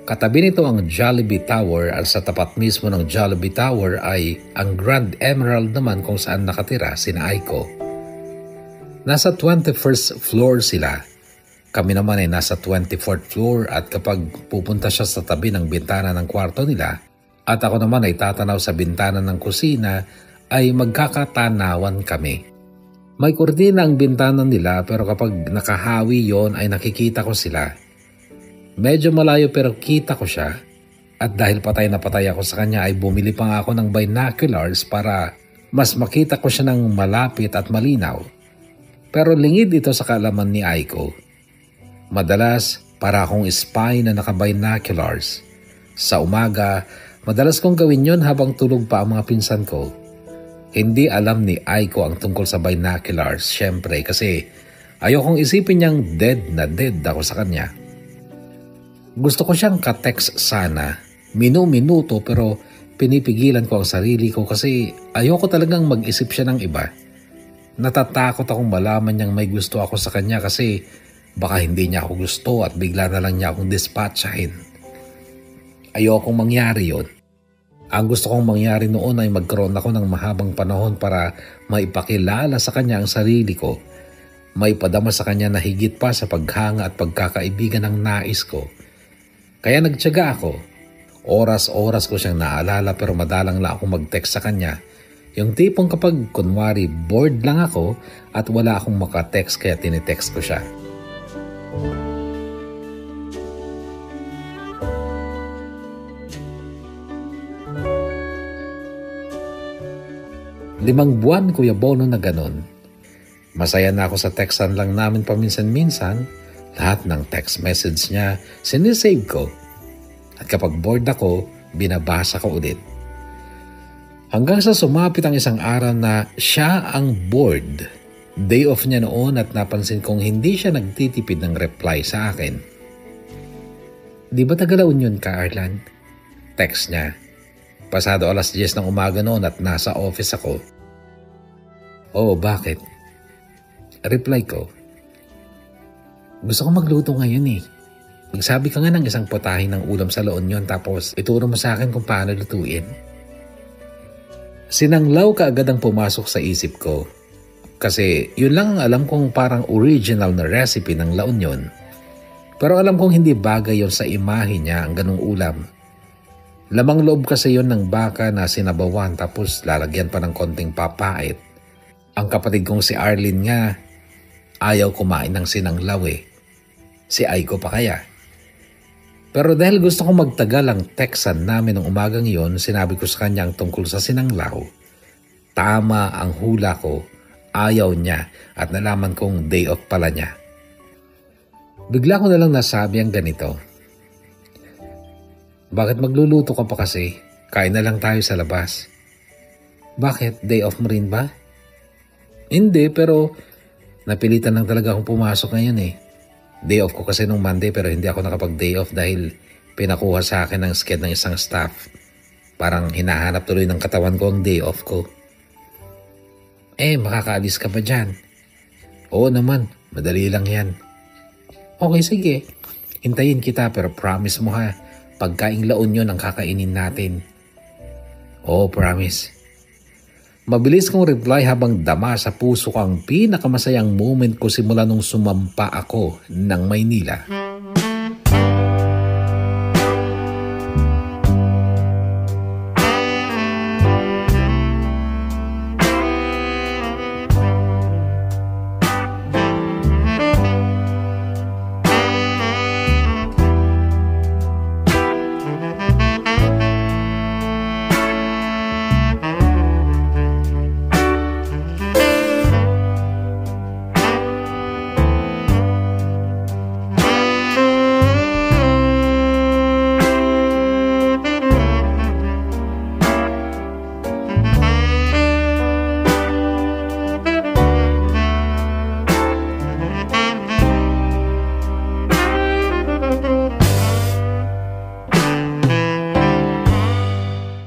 katabi nito ang Jollibee Tower at sa tapat mismo ng Jollibee Tower ay ang Grand Emerald naman kung saan nakatira sina Aiko. Nasa 21st floor sila Kami naman ay nasa 24th floor at kapag pupunta siya sa tabi ng bintana ng kwarto nila at ako naman ay tatanaw sa bintana ng kusina ay magkakatanawan kami. May kurtina ang bintana nila pero kapag nakahawi yon ay nakikita ko sila. Medyo malayo pero kita ko siya at dahil patay na patay ako sa kanya ay bumili pa nga ako ng binoculars para mas makita ko siya ng malapit at malinaw. Pero lingid ito sa kaalaman ni Aiko. Madalas para akong spy na naka-binoculars. Sa umaga, madalas kong gawin yon habang tulog pa ang mga pinsan ko. Hindi alam ni Aiko ang tungkol sa binoculars, syempre kasi ayokong isipin niyang dead na dead ako sa kanya. Gusto ko siyang ka-text sana, minu-minuto pero pinipigilan ko ang sarili ko kasi ayoko talagang mag-isip siya ng iba. Natatakot akong malaman niyang may gusto ako sa kanya kasi baka hindi niya ako gusto at bigla na lang niya akong dispatchahin. Ayokong mangyari yon. Ang gusto kong mangyari noon ay magkaroon ako ng mahabang panahon para maipakilala sa kanya ang sarili ko. Maipadama sa kanya na higit pa sa paghanga at pagkakaibigan ng nais ko. Kaya nagtiyaga ako. Oras-oras ko siyang naalala pero madalang lang akong mag-text sa kanya. Yung tipong kapag kunwari bored lang ako at wala akong makatext kaya tinitext ko siya. 5 buwan, Kuya Bono, na ganon. Masaya na ako sa textan lang namin paminsan-minsan. Lahat ng text message niya, sinisave ko. At kapag bored ako, binabasa ko ulit. Hanggang sa sumapit ang isang araw na siya ang bored. Day off niya noon at napansin kong hindi siya nagtitipid ng reply sa akin. Di ba taga-La-Union ka, Arlan? Text niya. Pasado 10:00 ng umaga noon at nasa office ako. Oo, bakit? Reply ko. Gusto ko magluto ngayon eh. Magsabi ka nga ng isang putahe ng ulam sa La Union tapos ituro mo sa akin kung paano lutuin. Sinanglaw ka agad ang pumasok sa isip ko. Kasi yun lang ang alam kong parang original na recipe ng La Union. Pero alam kong hindi bagay yon sa imahe niya ang ganung ulam. Lamang loob kasi yon ng baka na sinabawan tapos lalagyan pa ng konting papait. Ang kapatid kong si Arlene nga, ayaw kumain ng sinanglaw eh. Si Aiko pa kaya. Pero dahil gusto kong magtagal ang textan namin ng umagang yon, sinabi ko sa kanya ang tungkol sa sinanglaw. Tama ang hula ko, ayaw niya at nalaman kong day off pala niya. Bigla ko na lang nasabi ang ganito. Bakit magluluto ka pa kasi? Kain na lang tayo sa labas. Bakit? Day off mo rin ba? Hindi, pero napilitan lang talaga akong pumasok ngayon eh. Day off ko kasi nung Monday pero hindi ako nakapag-day off dahil pinakuha sa akin ng sked ng isang staff. Parang hinahanap tuloy ng katawan ko ang day off ko. Makakaalis ka ba dyan? Oo naman, madali lang yan. Okay, sige. Hintayin kita pero promise mo ha, pagkaing La Union ang kakainin natin. Oo, promise. Mabilis kong reply habang dama sa puso ko ang pinakamasayang moment ko simula nung sumampa ako ng Maynila.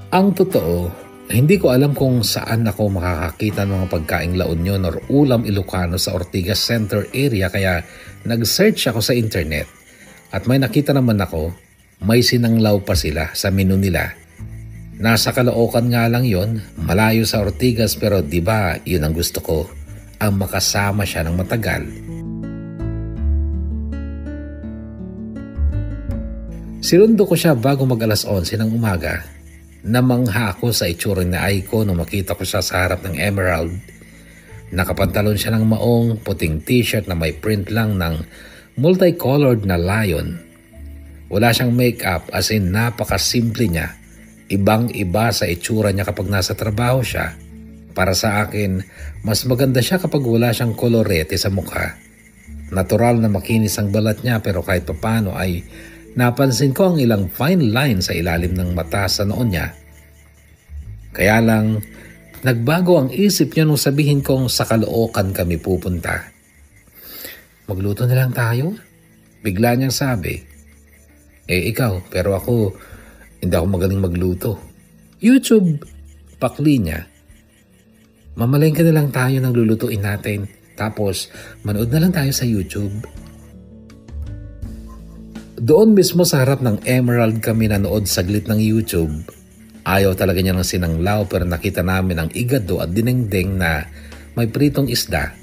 Ang totoo, hindi ko alam kung saan ako makakakita ng mga pagkaing La Union or ulam Ilocano sa Ortigas Center area kaya nag-search ako sa internet at may nakita naman ako, may sinanglaw pa sila sa menu nila. Nasa Caloocan nga lang yon, malayo sa Ortigas pero diba yun ang gusto ko, ang makasama siya ng matagal. Sinundo ko siya bago mag alas 11 ng umaga. Namangha ako sa itsura ni Aiko nung makita ko siya sa harap ng Emerald. Nakapantalon siya ng maong puting t-shirt na may print lang ng multicolored na lion. Wala siyang makeup, as in napakasimple niya. Ibang-iba sa itsura niya kapag nasa trabaho siya. Para sa akin, mas maganda siya kapag wala siyang kolorete sa mukha. Natural na makinis ang balat niya pero kahit papano ay napansin ko ang ilang fine lines sa ilalim ng mata sa noon niya. Kaya lang, nagbago ang isip niya nung sabihin kong sa Caloocan kami pupunta. Magluto na lang tayo? Bigla niyang sabi. Ikaw, pero ako, hindi ako magaling magluto. YouTube, pakli niya. Mamalengke na lang tayo ng lulutuin natin. Tapos, manood na lang tayo sa YouTube. Doon mismo sa harap ng Emerald kami nanood saglit ng YouTube. Ayaw talaga niya ng sinanglaw pero nakita namin ang igado at dinengdeng na may pritong isda.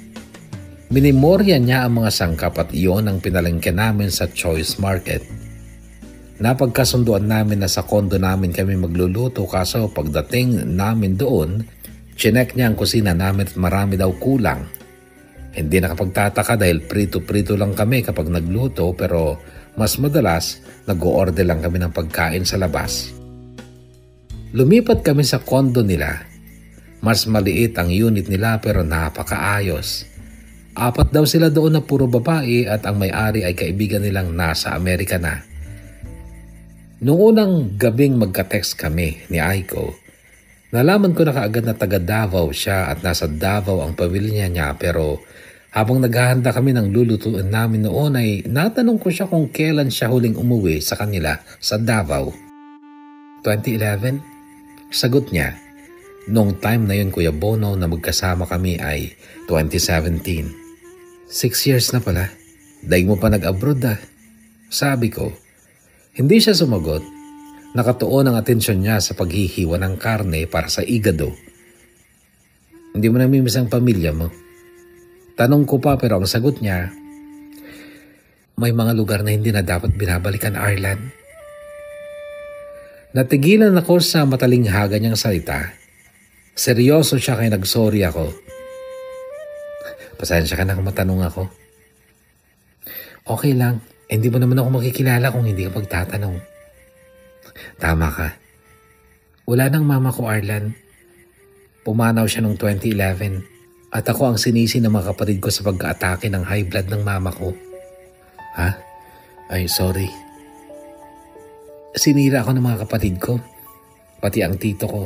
Minimorya niya ang mga sangkap at iyon ang pinalengke namin sa Choice Market. Napagkasunduan namin na sa kondo namin kami magluluto kaso pagdating namin doon, chinek niya ang kusina namin at marami daw kulang. Hindi nakapagtataka dahil prito-prito lang kami kapag nagluto pero mas madalas nag-o-order lang kami ng pagkain sa labas. Lumipat kami sa kondo nila. Mas maliit ang unit nila pero napakaayos. 4 daw sila doon na puro babae at ang may-ari ay kaibigan nilang nasa Amerika na. Noong unang gabing magka-text kami ni Aiko, nalaman ko na kaagad na taga Davao siya at nasa Davao ang pamilya niya pero habang naghahanda kami ng lulutuin namin noon ay natanong ko siya kung kailan siya huling umuwi sa kanila sa Davao. 2011? Sagot niya, noong time na yun Kuya Bono na magkasama kami ay 2017. 6 years na pala. Daig mo pa nag-abroad ah. Sabi ko. Hindi siya sumagot. Nakatuon ang atensyon niya sa paghihiwa ng karne para sa igado. Hindi mo namimiss ang pamilya mo? Tanong ko pa pero ang sagot niya, may mga lugar na hindi na dapat binabalikan, Arlan. Natigilan ako sa matalinghaga niyang salita. Seryoso siya kaya nagsorry ako. Pasensya ka na kung matanong ako. Okay lang, hindi mo naman ako makikilala kung hindi ka magtatanong. Tama ka. Wala nang mama ko, Arlan. Pumanaw siya noong 2011. At ako ang sinisi ng mga kapatid ko sa pagka-atake ng high blood ng mama ko. Ha? Ay, sorry. Sinira ako ng mga kapatid ko. Pati ang tito ko.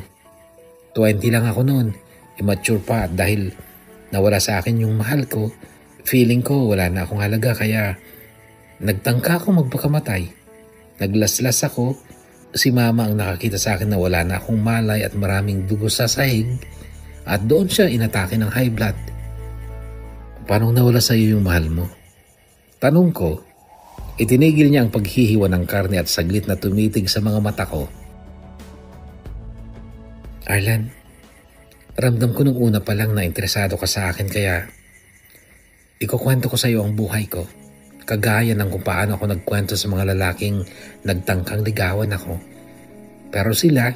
20 lang ako noon. Immature pa at dahil nawala sa akin yung mahal ko, feeling ko wala na akong halaga kaya nagtangka ako magpakamatay. Naglaslas ako. Si mama ang nakakita sa akin na wala na akong malay at maraming dugo sa sahig. At doon siya inatake ng high blood. Paano nawala sa iyo yung mahal mo? Tanong ko, itinigil niya ang paghihiwa ng karne at saglit na tumitig sa mga mata ko. Arlan, ramdam ko nung una pa lang na interesado ka sa akin kaya ikukwento ko sa iyo ang buhay ko. Kagaya ng kung paano ako nagkwento sa mga lalaking nagtangkang ligawan ako. Pero sila,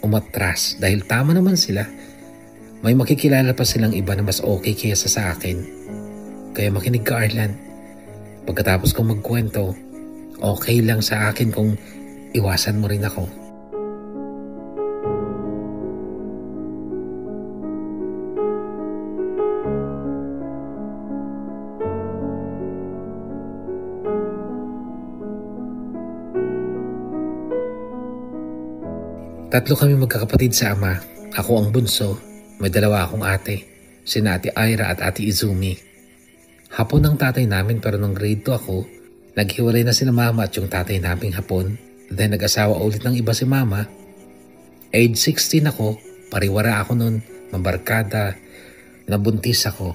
umatras dahil tama naman sila. May makikilala pa silang iba na mas okay kaysa sa akin. Kaya makinig ka, Arlan. Pagkatapos kong magkwento, okay lang sa akin kung iwasan mo rin ako. Tatlo kami magkakapatid sa ama. Ako ang bunso. May 2 akong ate, sina Ate Ira at Ate Izumi. Hapon ang tatay namin pero nung grade 2 ako, naghiwalay na sina mama at yung tatay naming hapon. Then nag-asawa ulit ng iba si mama. Age 16 ako, pariwara ako nun, mabarkada, nabuntis ako,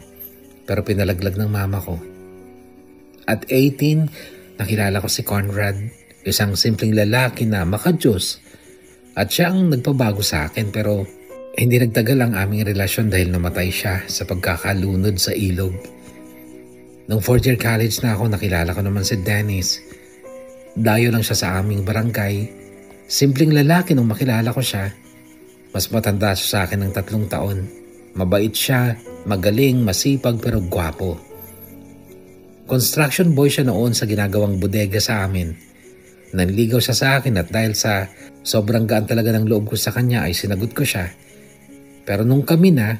pero pinalaglag ng mama ko. At 18, nakilala ko si Conrad, isang simpleng lalaki na makadiyos. At siya ang nagpabago sa akin pero hindi nagtagal ang aming relasyon dahil namatay siya sa pagkakalunod sa ilog. Nung 4th year college na ako, nakilala ko naman si Dennis. Dayo lang siya sa aming barangay. Simpleng lalaki nung makilala ko siya. Mas matanda siya sa akin ng 3 taon. Mabait siya, magaling, masipag pero gwapo. Construction boy siya noon sa ginagawang bodega sa amin. Nanligaw siya sa akin at dahil sa sobrang gaan talaga ng loob ko sa kanya ay sinagot ko siya. Pero nung kami na,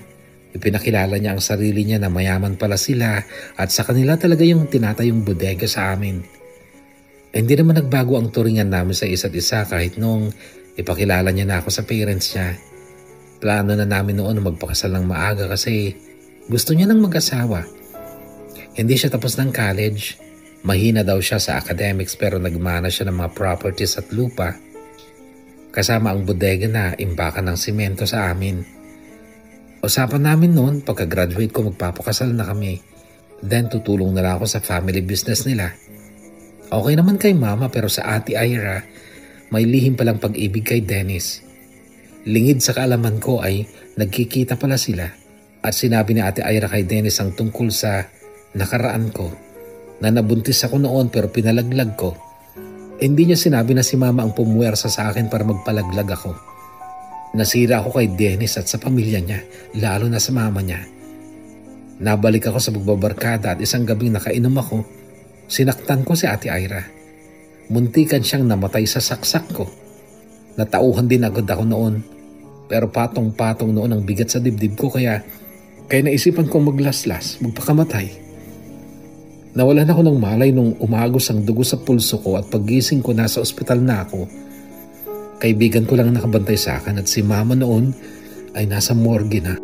ipinakilala niya ang sarili niya na mayaman pala sila at sa kanila talaga yung tinatayong bodega sa amin. Hindi naman nagbago ang turingan namin sa isa't isa kahit nung ipakilala niya na ako sa parents niya. Plano na namin noon na magpakasal ng maaga kasi gusto niya nang mag-asawa. Hindi siya tapos ng college. Mahina daw siya sa academics pero nagmana siya ng mga properties at lupa. Kasama ang bodega na imbakan ng simento sa amin. Usapan namin noon pagka-graduate ko magpapakasal na kami. Then tutulong na lang ako sa family business nila. Okay naman kay mama pero sa ate Ira, may lihim palang pag-ibig kay Dennis. Lingid sa kaalaman ko ay nagkikita pala sila. At sinabi ni ate Ira kay Dennis ang tungkol sa nakaraan ko. Na nabuntis ako noon pero pinalaglag ko. Hindi niya sinabi na si mama ang pumuwersa sa akin para magpalaglag ako. Nasira ako kay Dennis at sa pamilya niya, lalo na sa mama niya. Nabalik ako sa pagbabarkada at isang gabing nakainom ako. Sinaktan ko si ate Ira. Muntikan siyang namatay sa saksak ko. Natauhan din agad ako noon. Pero patong-patong noon ang bigat sa dibdib ko kaya naisipan kong maglaslas, magpakamatay. Nawalan ako ng malay nung umagos ang dugo sa pulso ko at paggising ko nasa ospital na ako. Kaibigan ko lang nakabantay sa akin at si mama noon ay nasa morgue na.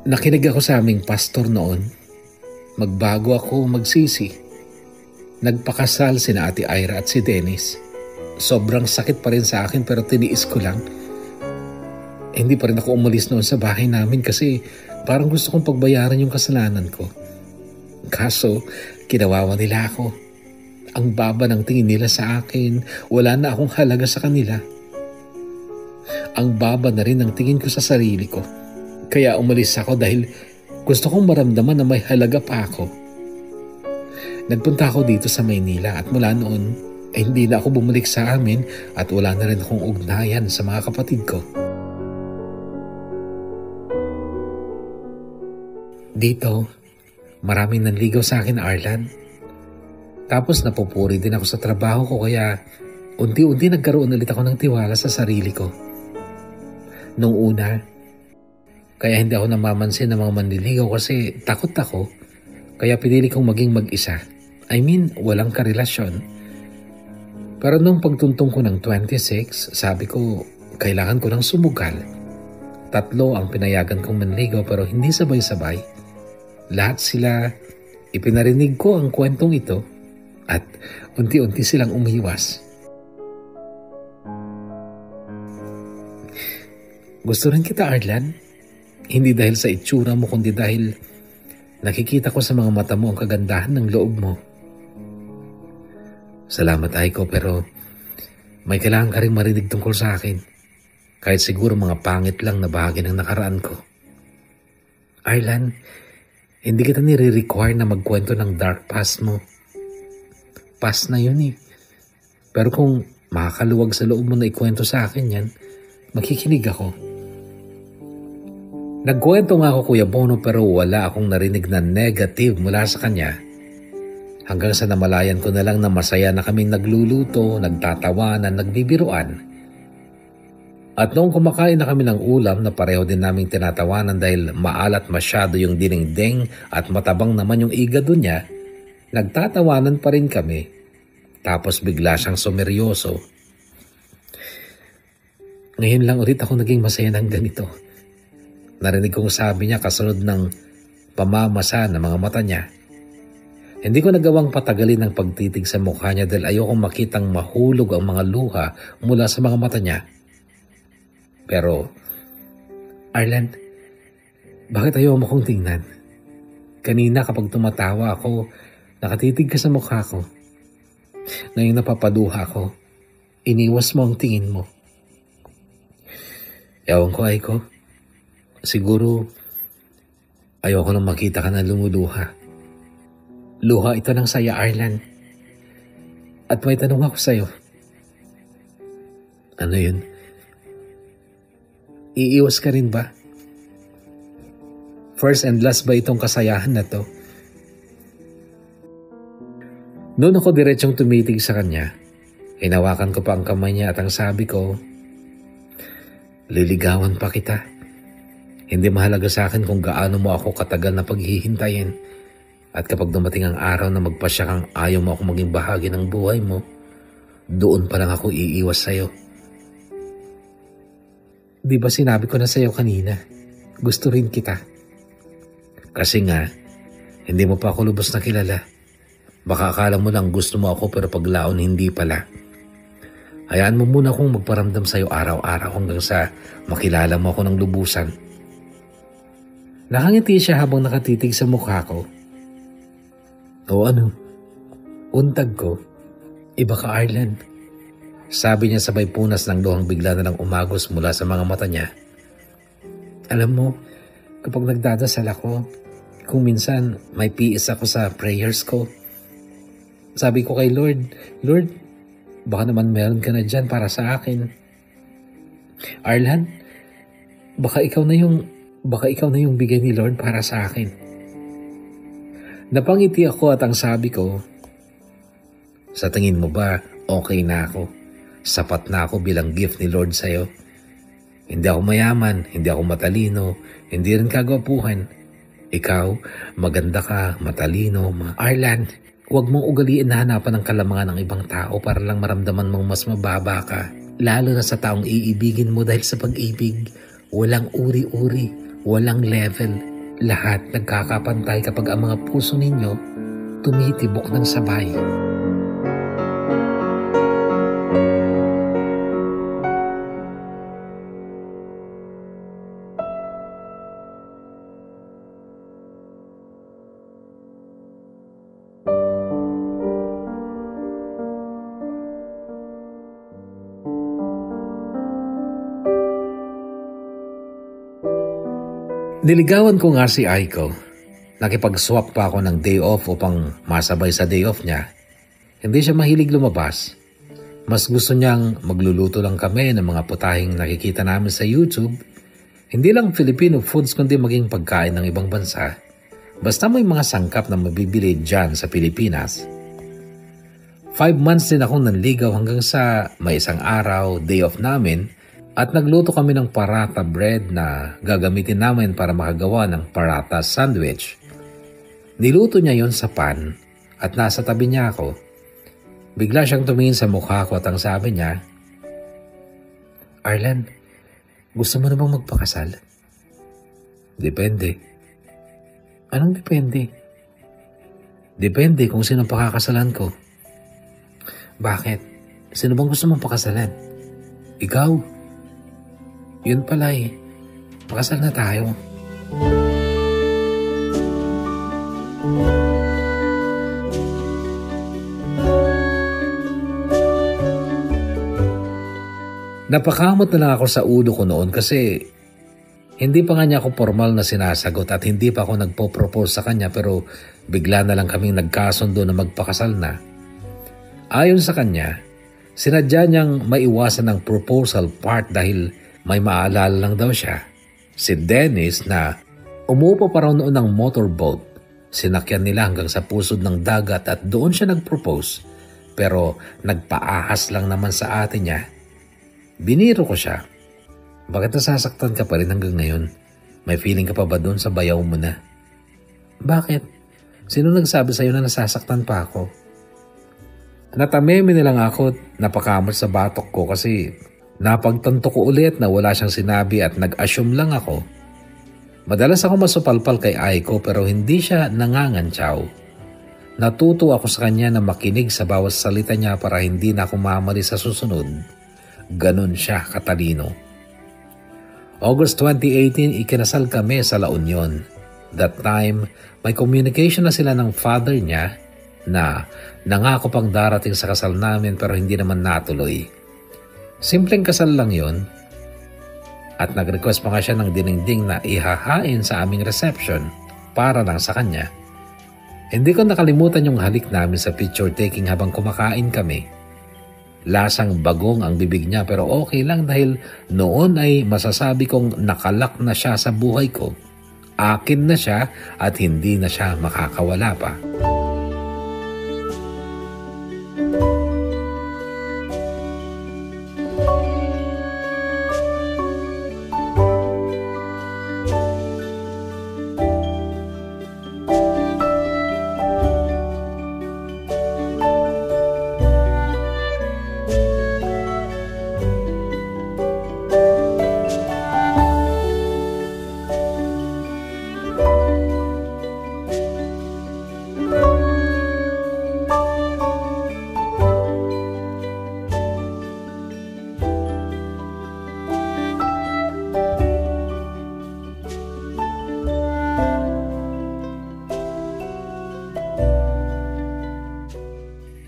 Nakinig ako sa aming pastor noon. Magbago ako magsisi. Nagpakasal sina ate Ira at si Dennis. Sobrang sakit pa rin sa akin pero tiniis ko lang. Hindi pa rin ako umalis noon sa bahay namin kasi parang gusto kong pagbayaran yung kasalanan ko. Kaso, kinawawa nila ako. Ang baba ng tingin nila sa akin, wala na akong halaga sa kanila. Ang baba na rin ng tingin ko sa sarili ko. Kaya umalis ako dahil gusto kong maramdaman na may halaga pa ako. Nagpunta ako dito sa Maynila at mula noon, hindi na ako bumalik sa amin at wala na rin akong ugnayan sa mga kapatid ko. Dito, maraming nanligaw sa akin, Arlan. Tapos napupuri din ako sa trabaho ko kaya unti-unti nagkaroon ulit ako ng tiwala sa sarili ko. Nung una, kaya hindi ako namamansin ng mga manliligaw kasi takot ako. Kaya pinili kong maging mag-isa. I mean, walang karelasyon. Pero nung pagtuntong ko ng 26, sabi ko, kailangan ko ng sumugal. 3 ang pinayagan kong manligaw pero hindi sabay-sabay. Lahat sila, ipinarinig ko ang kwentong ito at unti-unti silang umiwas. Gusto rin kita, Arlan. Hindi dahil sa itsura mo kundi dahil nakikita ko sa mga mata mo ang kagandahan ng loob mo. Salamat, Aiko, pero may kailangan ka rin marinig tungkol sa akin. Kahit siguro mga pangit lang na bahagi ng nakaraan ko. Arlan, hindi kita nire-require na magkwento ng dark past mo. Past na yun eh. Pero kung makakaluwag sa loob mo na ikwento sa akin yan, makikinig ako. Nagkwento nga ako, Kuya Bono, pero wala akong narinig na negative mula sa kanya. Hanggang sa namalayan ko na lang na masaya na kaming nagluluto, nagtatawanan, nagbibiruan. At noong kumakain na kami ng ulam na pareho din naming tinatawanan dahil maalat masyado yung dinengdeng at matabang naman yung igado niya, nagtatawanan pa rin kami. Tapos bigla siyang sumeryoso. Ngayon lang ulit ako naging masaya ng ganito. Narinig kong sabi niya kasunod ng pamamasa ng mga mata niya. Hindi ko nagawang patagalin ang pagtitig sa mukha niya dahil ayokong makitang mahulog ang mga luha mula sa mga mata niya. Pero, Arlan, bakit ayaw mo kong tingnan? Kanina kapag tumatawa ako, nakatitig ka sa mukha ko. Ngayon napapaduha ko, iniwas mo ang tingin mo. Ewan ko, Aiko. Siguro, ayoko nang makita ka na lumuluha. Luha ito ng saya, Arlan. At may tanong ako sa'yo. Ano yun? Iiwas ka rin ba? First and last ba itong kasayahan na to? Noon ako diretsong tumitig sa kanya, hinawakan ko pa ang kamay niya at ang sabi ko, liligawan pa kita. Hindi mahalaga sa akin kung gaano mo ako katagal na paghihintayin. At kapag dumating ang araw na magpasya kang ayaw mo ako maging bahagi ng buhay mo, doon pa lang ako iiwas sa'yo. Di ba sinabi ko na sa'yo kanina, gusto rin kita. Kasi nga, hindi mo pa ako lubos na kilala. Baka akala mo lang gusto mo ako pero paglaon hindi pala. Hayaan mo muna akong magparamdam sa'yo araw-araw hanggang sa makilala mo ako ng lubusan. Nakangiti siya habang nakatitig sa mukha ko. O ano? Untag ko. Iba ka, Arlan. Sabi niya sabay punas ng luhang bigla na lang umagos mula sa mga mata niya. Alam mo, kapag nagdadasal ako, kung minsan may PS ako sa prayers ko, sabi ko kay Lord, Lord, baka naman meron ka na dyan para sa akin. Arlan, baka ikaw na yung bigay ni Lord para sa akin. Napangiti ako at ang sabi ko, sa tingin mo ba okay na ako? Sapat na ako bilang gift ni Lord sa'yo? Hindi ako mayaman, hindi ako matalino, hindi rin kagwapuhan. Ikaw, maganda ka, matalino, Arlan, huwag mong ugaliin na hanapan ng kalamangan ng ibang tao para lang maramdaman mong mas mababa ka. Lalo na sa taong iibigin mo dahil sa pag-ibig, walang uri-uri, walang level. Lahat nagkakapantay kapag ang mga puso ninyo tumitibok ng sabay. Niligawan ko nga si Aiko. Nakipag-swap pa ako ng day off upang masabay sa day off niya. Hindi siya mahilig lumabas. Mas gusto niyang magluluto lang kami ng mga putahing nakikita namin sa YouTube. Hindi lang Filipino foods kundi maging pagkain ng ibang bansa. Basta may mga sangkap na mabibili dyan sa Pilipinas. 5 months din akong nanligaw hanggang sa may isang araw, day off namin, at nagluto kami ng paratha bread na gagamitin namin para makagawa ng paratha sandwich. Niluto niya yon sa pan at nasa tabi niya ako. Bigla siyang tumingin sa mukha ko at ang sabi niya, Arlan, gusto mo na bang magpakasal? Depende. Anong depende? Depende kung sino pakakasalan ko. Bakit? Sino bang gusto mong pakasalan? Ikaw? Yun pala eh. Pakasal na tayo. Napakamot na lang ako sa ulo ko noon kasi hindi pa nga niya ako formal na sinasagot at hindi pa ako nagpo-propose sa kanya pero bigla na lang kaming nagkasundo na magpakasal na. Ayon sa kanya, sinadya niyang maiwasan ng proposal part dahil may maalala lang daw siya. Si Dennis na umupo pa raw noon ng motorboat. Sinakyan nila hanggang sa pusod ng dagat at doon siya nag-propose. Pero nagpaahas lang naman sa atin niya. Biniro ko siya. Bakit nasasaktan ka pa rin hanggang ngayon? May feeling ka pa ba doon sa bayaw mo na? Bakit? Sino nagsabi sa'yo na nasasaktan pa ako? Natameme nilang ako at napakamot sa batok ko kasi napagtanto ko ulit na wala siyang sinabi at nag-assume lang ako. Madalas ako masupalpal kay Aiko pero hindi siya nangangantsaw. Natuto ako sa kanya na makinig sa bawat salita niya para hindi na ako mamali sa susunod. Ganun siya katalino. August 2018, ikinasal kami sa La Union. That time, may communication na sila ng father niya na nangako pang darating sa kasal namin pero hindi naman natuloy. Simpleng kasal lang yon. At nag-request pa nga siya ng dinengding na ihahain sa aming reception para lang sa kanya. Hindi ko nakalimutan yung halik namin sa picture taking habang kumakain kami. Lasang bagong ang bibig niya pero okay lang dahil noon ay masasabi kong nakalak na siya sa buhay ko. Akin na siya at hindi na siya makakawala pa.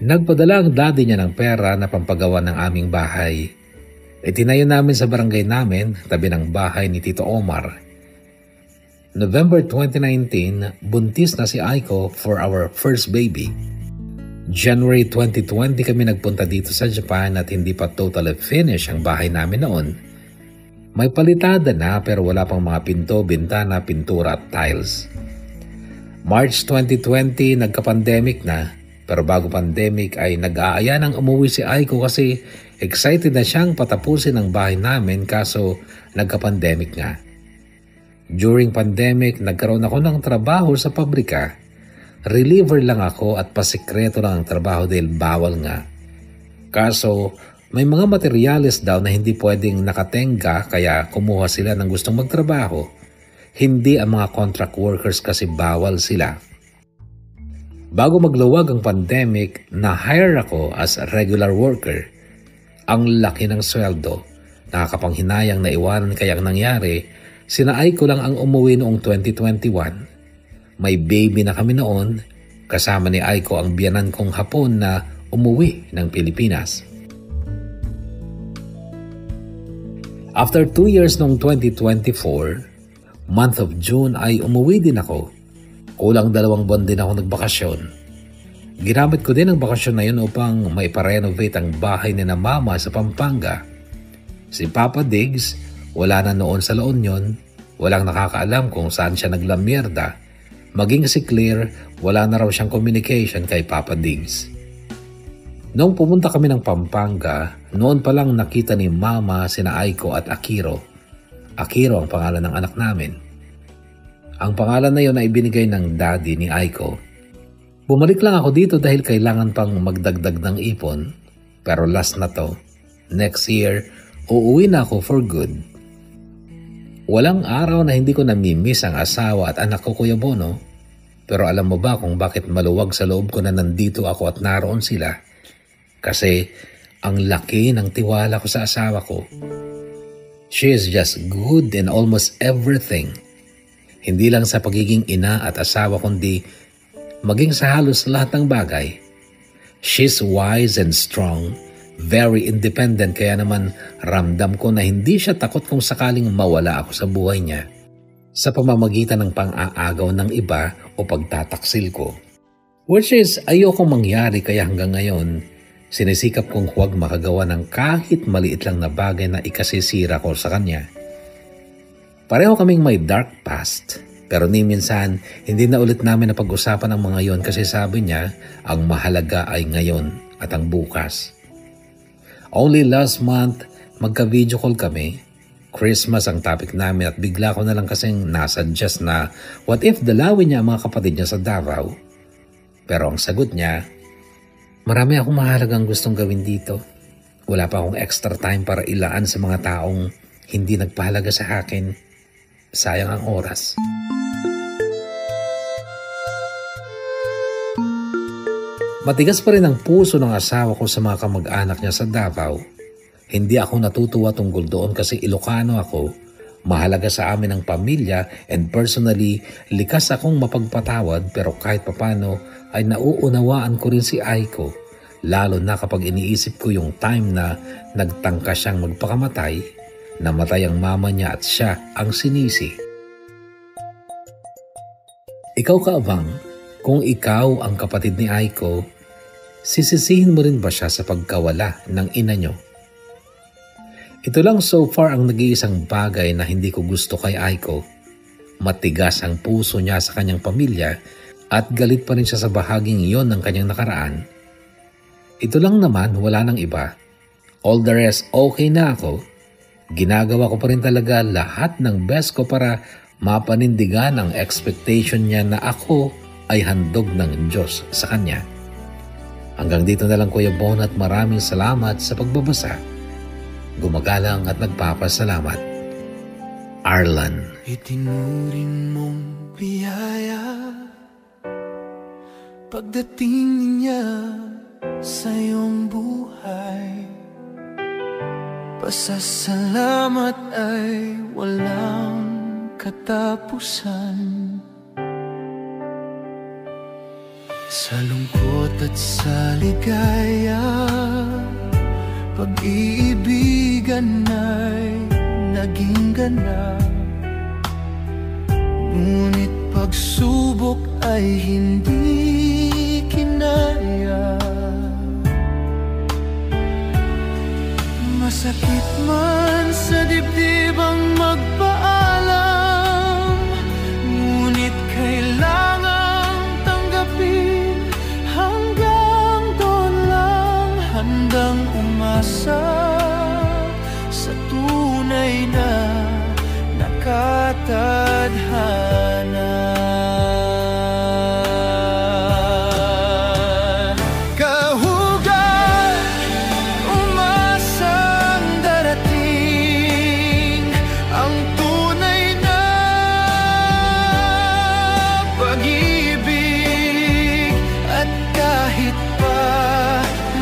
Nagpadala ang daddy niya ng pera na pampagawa ng aming bahay. Itinayo namin sa barangay namin, tabi ng bahay ni Tito Omar. November 2019, buntis na si Aiko for our first baby. January 2020 kami nagpunta dito sa Japan at hindi pa totally finish ang bahay namin noon. May palitada na pero wala pang mga pinto, bintana, pintura at tiles. March 2020, nagka-pandemic na. Pero bago pandemic ay nag-aaya ng umuwi si Aiko kasi excited na siyang patapusin ang bahay namin kaso nagka-pandemic nga. During pandemic, nagkaroon ako ng trabaho sa pabrika. Reliever lang ako at pasikreto lang ang trabaho dahil bawal nga. Kaso may mga materyales daw na hindi pwedeng nakatenga kaya kumuha sila ng gustong magtrabaho. Hindi ang mga contract workers kasi bawal sila. Bago magluwag ang pandemic, na-hire ako as a regular worker. Ang laki ng sweldo. Nakakapanghinayang na iwanan kaya ang nangyari, sinaay ko lang ang umuwi noong 2021. May baby na kami noon, kasama ni Aiko ang biyanan kong Hapon na umuwi ng Pilipinas. After 2 years noong 2024, month of June ay umuwi din ako. Kulang 2 buwan din ako nagbakasyon. Ginamit ko din ang bakasyon na yun upang maiparenovate ang bahay ni na mama sa Pampanga. Si Papa Diggs, wala na noon sa La Union, walang nakakaalam kung saan siya naglamierda. Maging si Claire, wala na raw siyang communication kay Papa Diggs. Noong pumunta kami ng Pampanga, noon pa lang nakita ni mama sina Aiko at Akiro. Akiro ang pangalan ng anak namin. Ang pangalan na yun ay ibinigay ng daddy ni Aiko. Bumalik lang ako dito dahil kailangan pang magdagdag ng ipon. Pero last na to. Next year, uuwi na ako for good. Walang araw na hindi ko namimiss ang asawa at anak ko, Kuya Bono. Pero alam mo ba kung bakit maluwag sa loob ko na nandito ako at naroon sila? Kasi ang laki ng tiwala ko sa asawa ko. She is just good in almost everything. Hindi lang sa pagiging ina at asawa kundi maging sa halos lahat ng bagay. She's wise and strong, very independent kaya naman ramdam ko na hindi siya takot kung sakaling mawala ako sa buhay niya sa pamamagitan ng pang-aagaw ng iba o pagtataksil ko. Which is ayokong mangyari kaya hanggang ngayon sinisikap kong huwag makagawa ng kahit maliit lang na bagay na ikasisira ko sa kanya. Pareho kaming may dark past, pero ni minsan hindi na ulit namin napag-usapan ang mga yon kasi sabi niya ang mahalaga ay ngayon at ang bukas. Only last month, magka-video call kami. Christmas ang topic namin at bigla ko na lang kasing nasuggest na what if dalawin niya ang mga kapatid niya sa Davao? Pero ang sagot niya, marami akong mahalagang gustong gawin dito. Wala pa akong extra time para ilaan sa mga taong hindi nagpahalaga sa akin. Sayang ang oras. Matigas pa rin ang puso ng asawa ko sa mga kamag-anak niya sa Davao. Hindi ako natutuwa tungkol doon kasi Ilocano ako. Mahalaga sa amin ang pamilya and personally, likas akong mapagpatawad pero kahit papano ay nauunawaan ko rin si Aiko. Lalo na kapag iniisip ko yung time na nagtangka siyang magpakamatay Namatay ang mama niya at siya ang sinisi. Ikaw kaabang, kung ikaw ang kapatid ni Aiko, sisisihin mo rin ba siya sa pagkawala ng ina niyo? Ito lang so far ang nag-iisang bagay na hindi ko gusto kay Aiko. Matigas ang puso niya sa kanyang pamilya at galit pa rin siya sa bahaging iyon ng kanyang nakaraan. Ito lang naman, wala nang iba. All the rest, okay na ako. Ginagawa ko pa rin talaga lahat ng best ko para mapanindigan ang expectation niya na ako ay handog ng Diyos sa kanya. Hanggang dito na lang Kuya Bon at maraming salamat sa pagbabasa. Gumagalang at nagpapasalamat. Arlan. Itinuring mong biyaya pagdating niya sa iyong buhay. Pasasalamat ay walang katapusan. Sa lungkot at sa ligaya, pag-iibigan ay naging ganap. Ngunit pagsubok ay hindi kinaya. Masakit man sa dibdib ang magpaalam, ngunit kailangang tanggapin. Hanggang doon lang, handang umasa sa tunay na nakatadhana.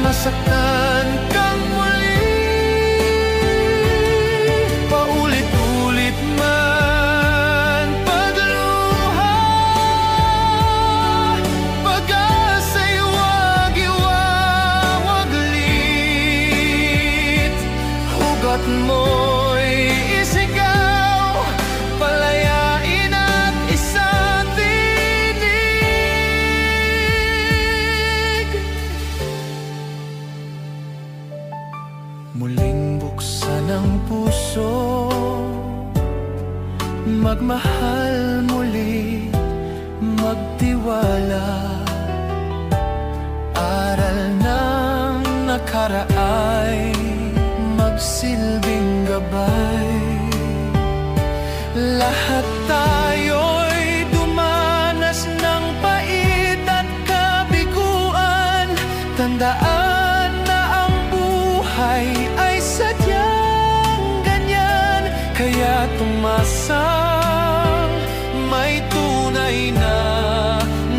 Masaktan kang muli, paulit-ulit man pagluha, pag-asa'y wag-iwawaglit. Hugot mo'y isigaw, palayain at isatinig. Muling buksan ang puso, magmahal muli, magtiwala. Aral ng nakaraay, magsilbing gabay. Lahat tayo'y dumanas ng pait at kabiguan. Tandaan na ang buhay ay sadyang ganyan, kaya tumasang may tunay na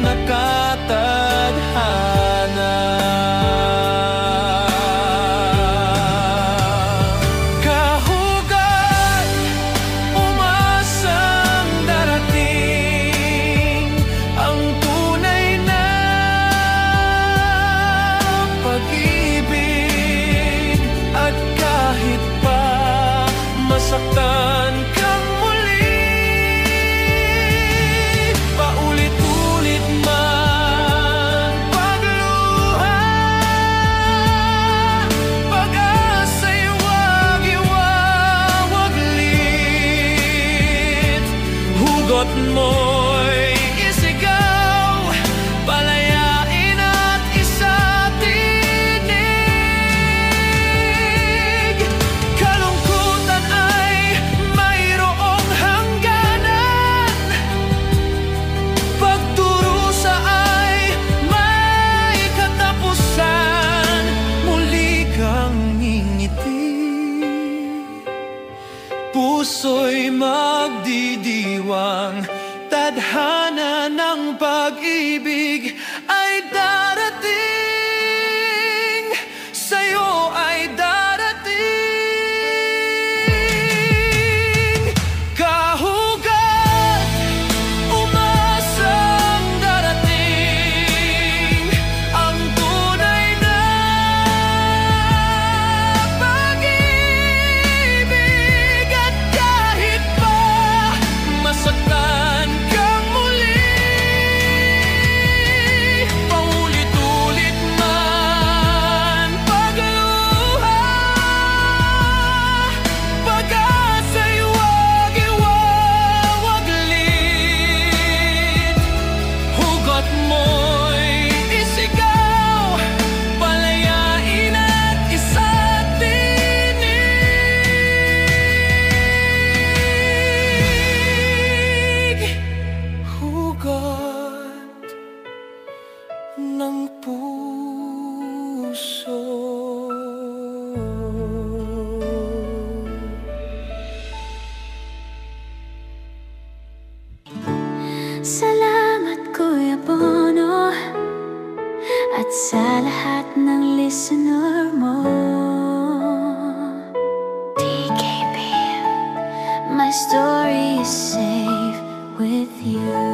nakatadhana. Kahugat, umasang darating ang tunay na pag-ibig. At kahit pa masaktan kang muli, paulit-ulit man pagluha, pag-asa'y wag-iwawaglit. Hugot mo'y isigaw, palayain at isatinig. Kalungkutan ay mayroong hangganan, pagdurusa ay may katapusan. Muli kang ngingiti, puso'y magdidiwang. Tadhana ng pag-ibig ay darating, sa'yo ay darating. Kahugat, umasang darating ang tunay na pag-ibig. ng puso. Salamat Kuya Bono at sa lahat ng listener mo. TKP, my story is safe with you.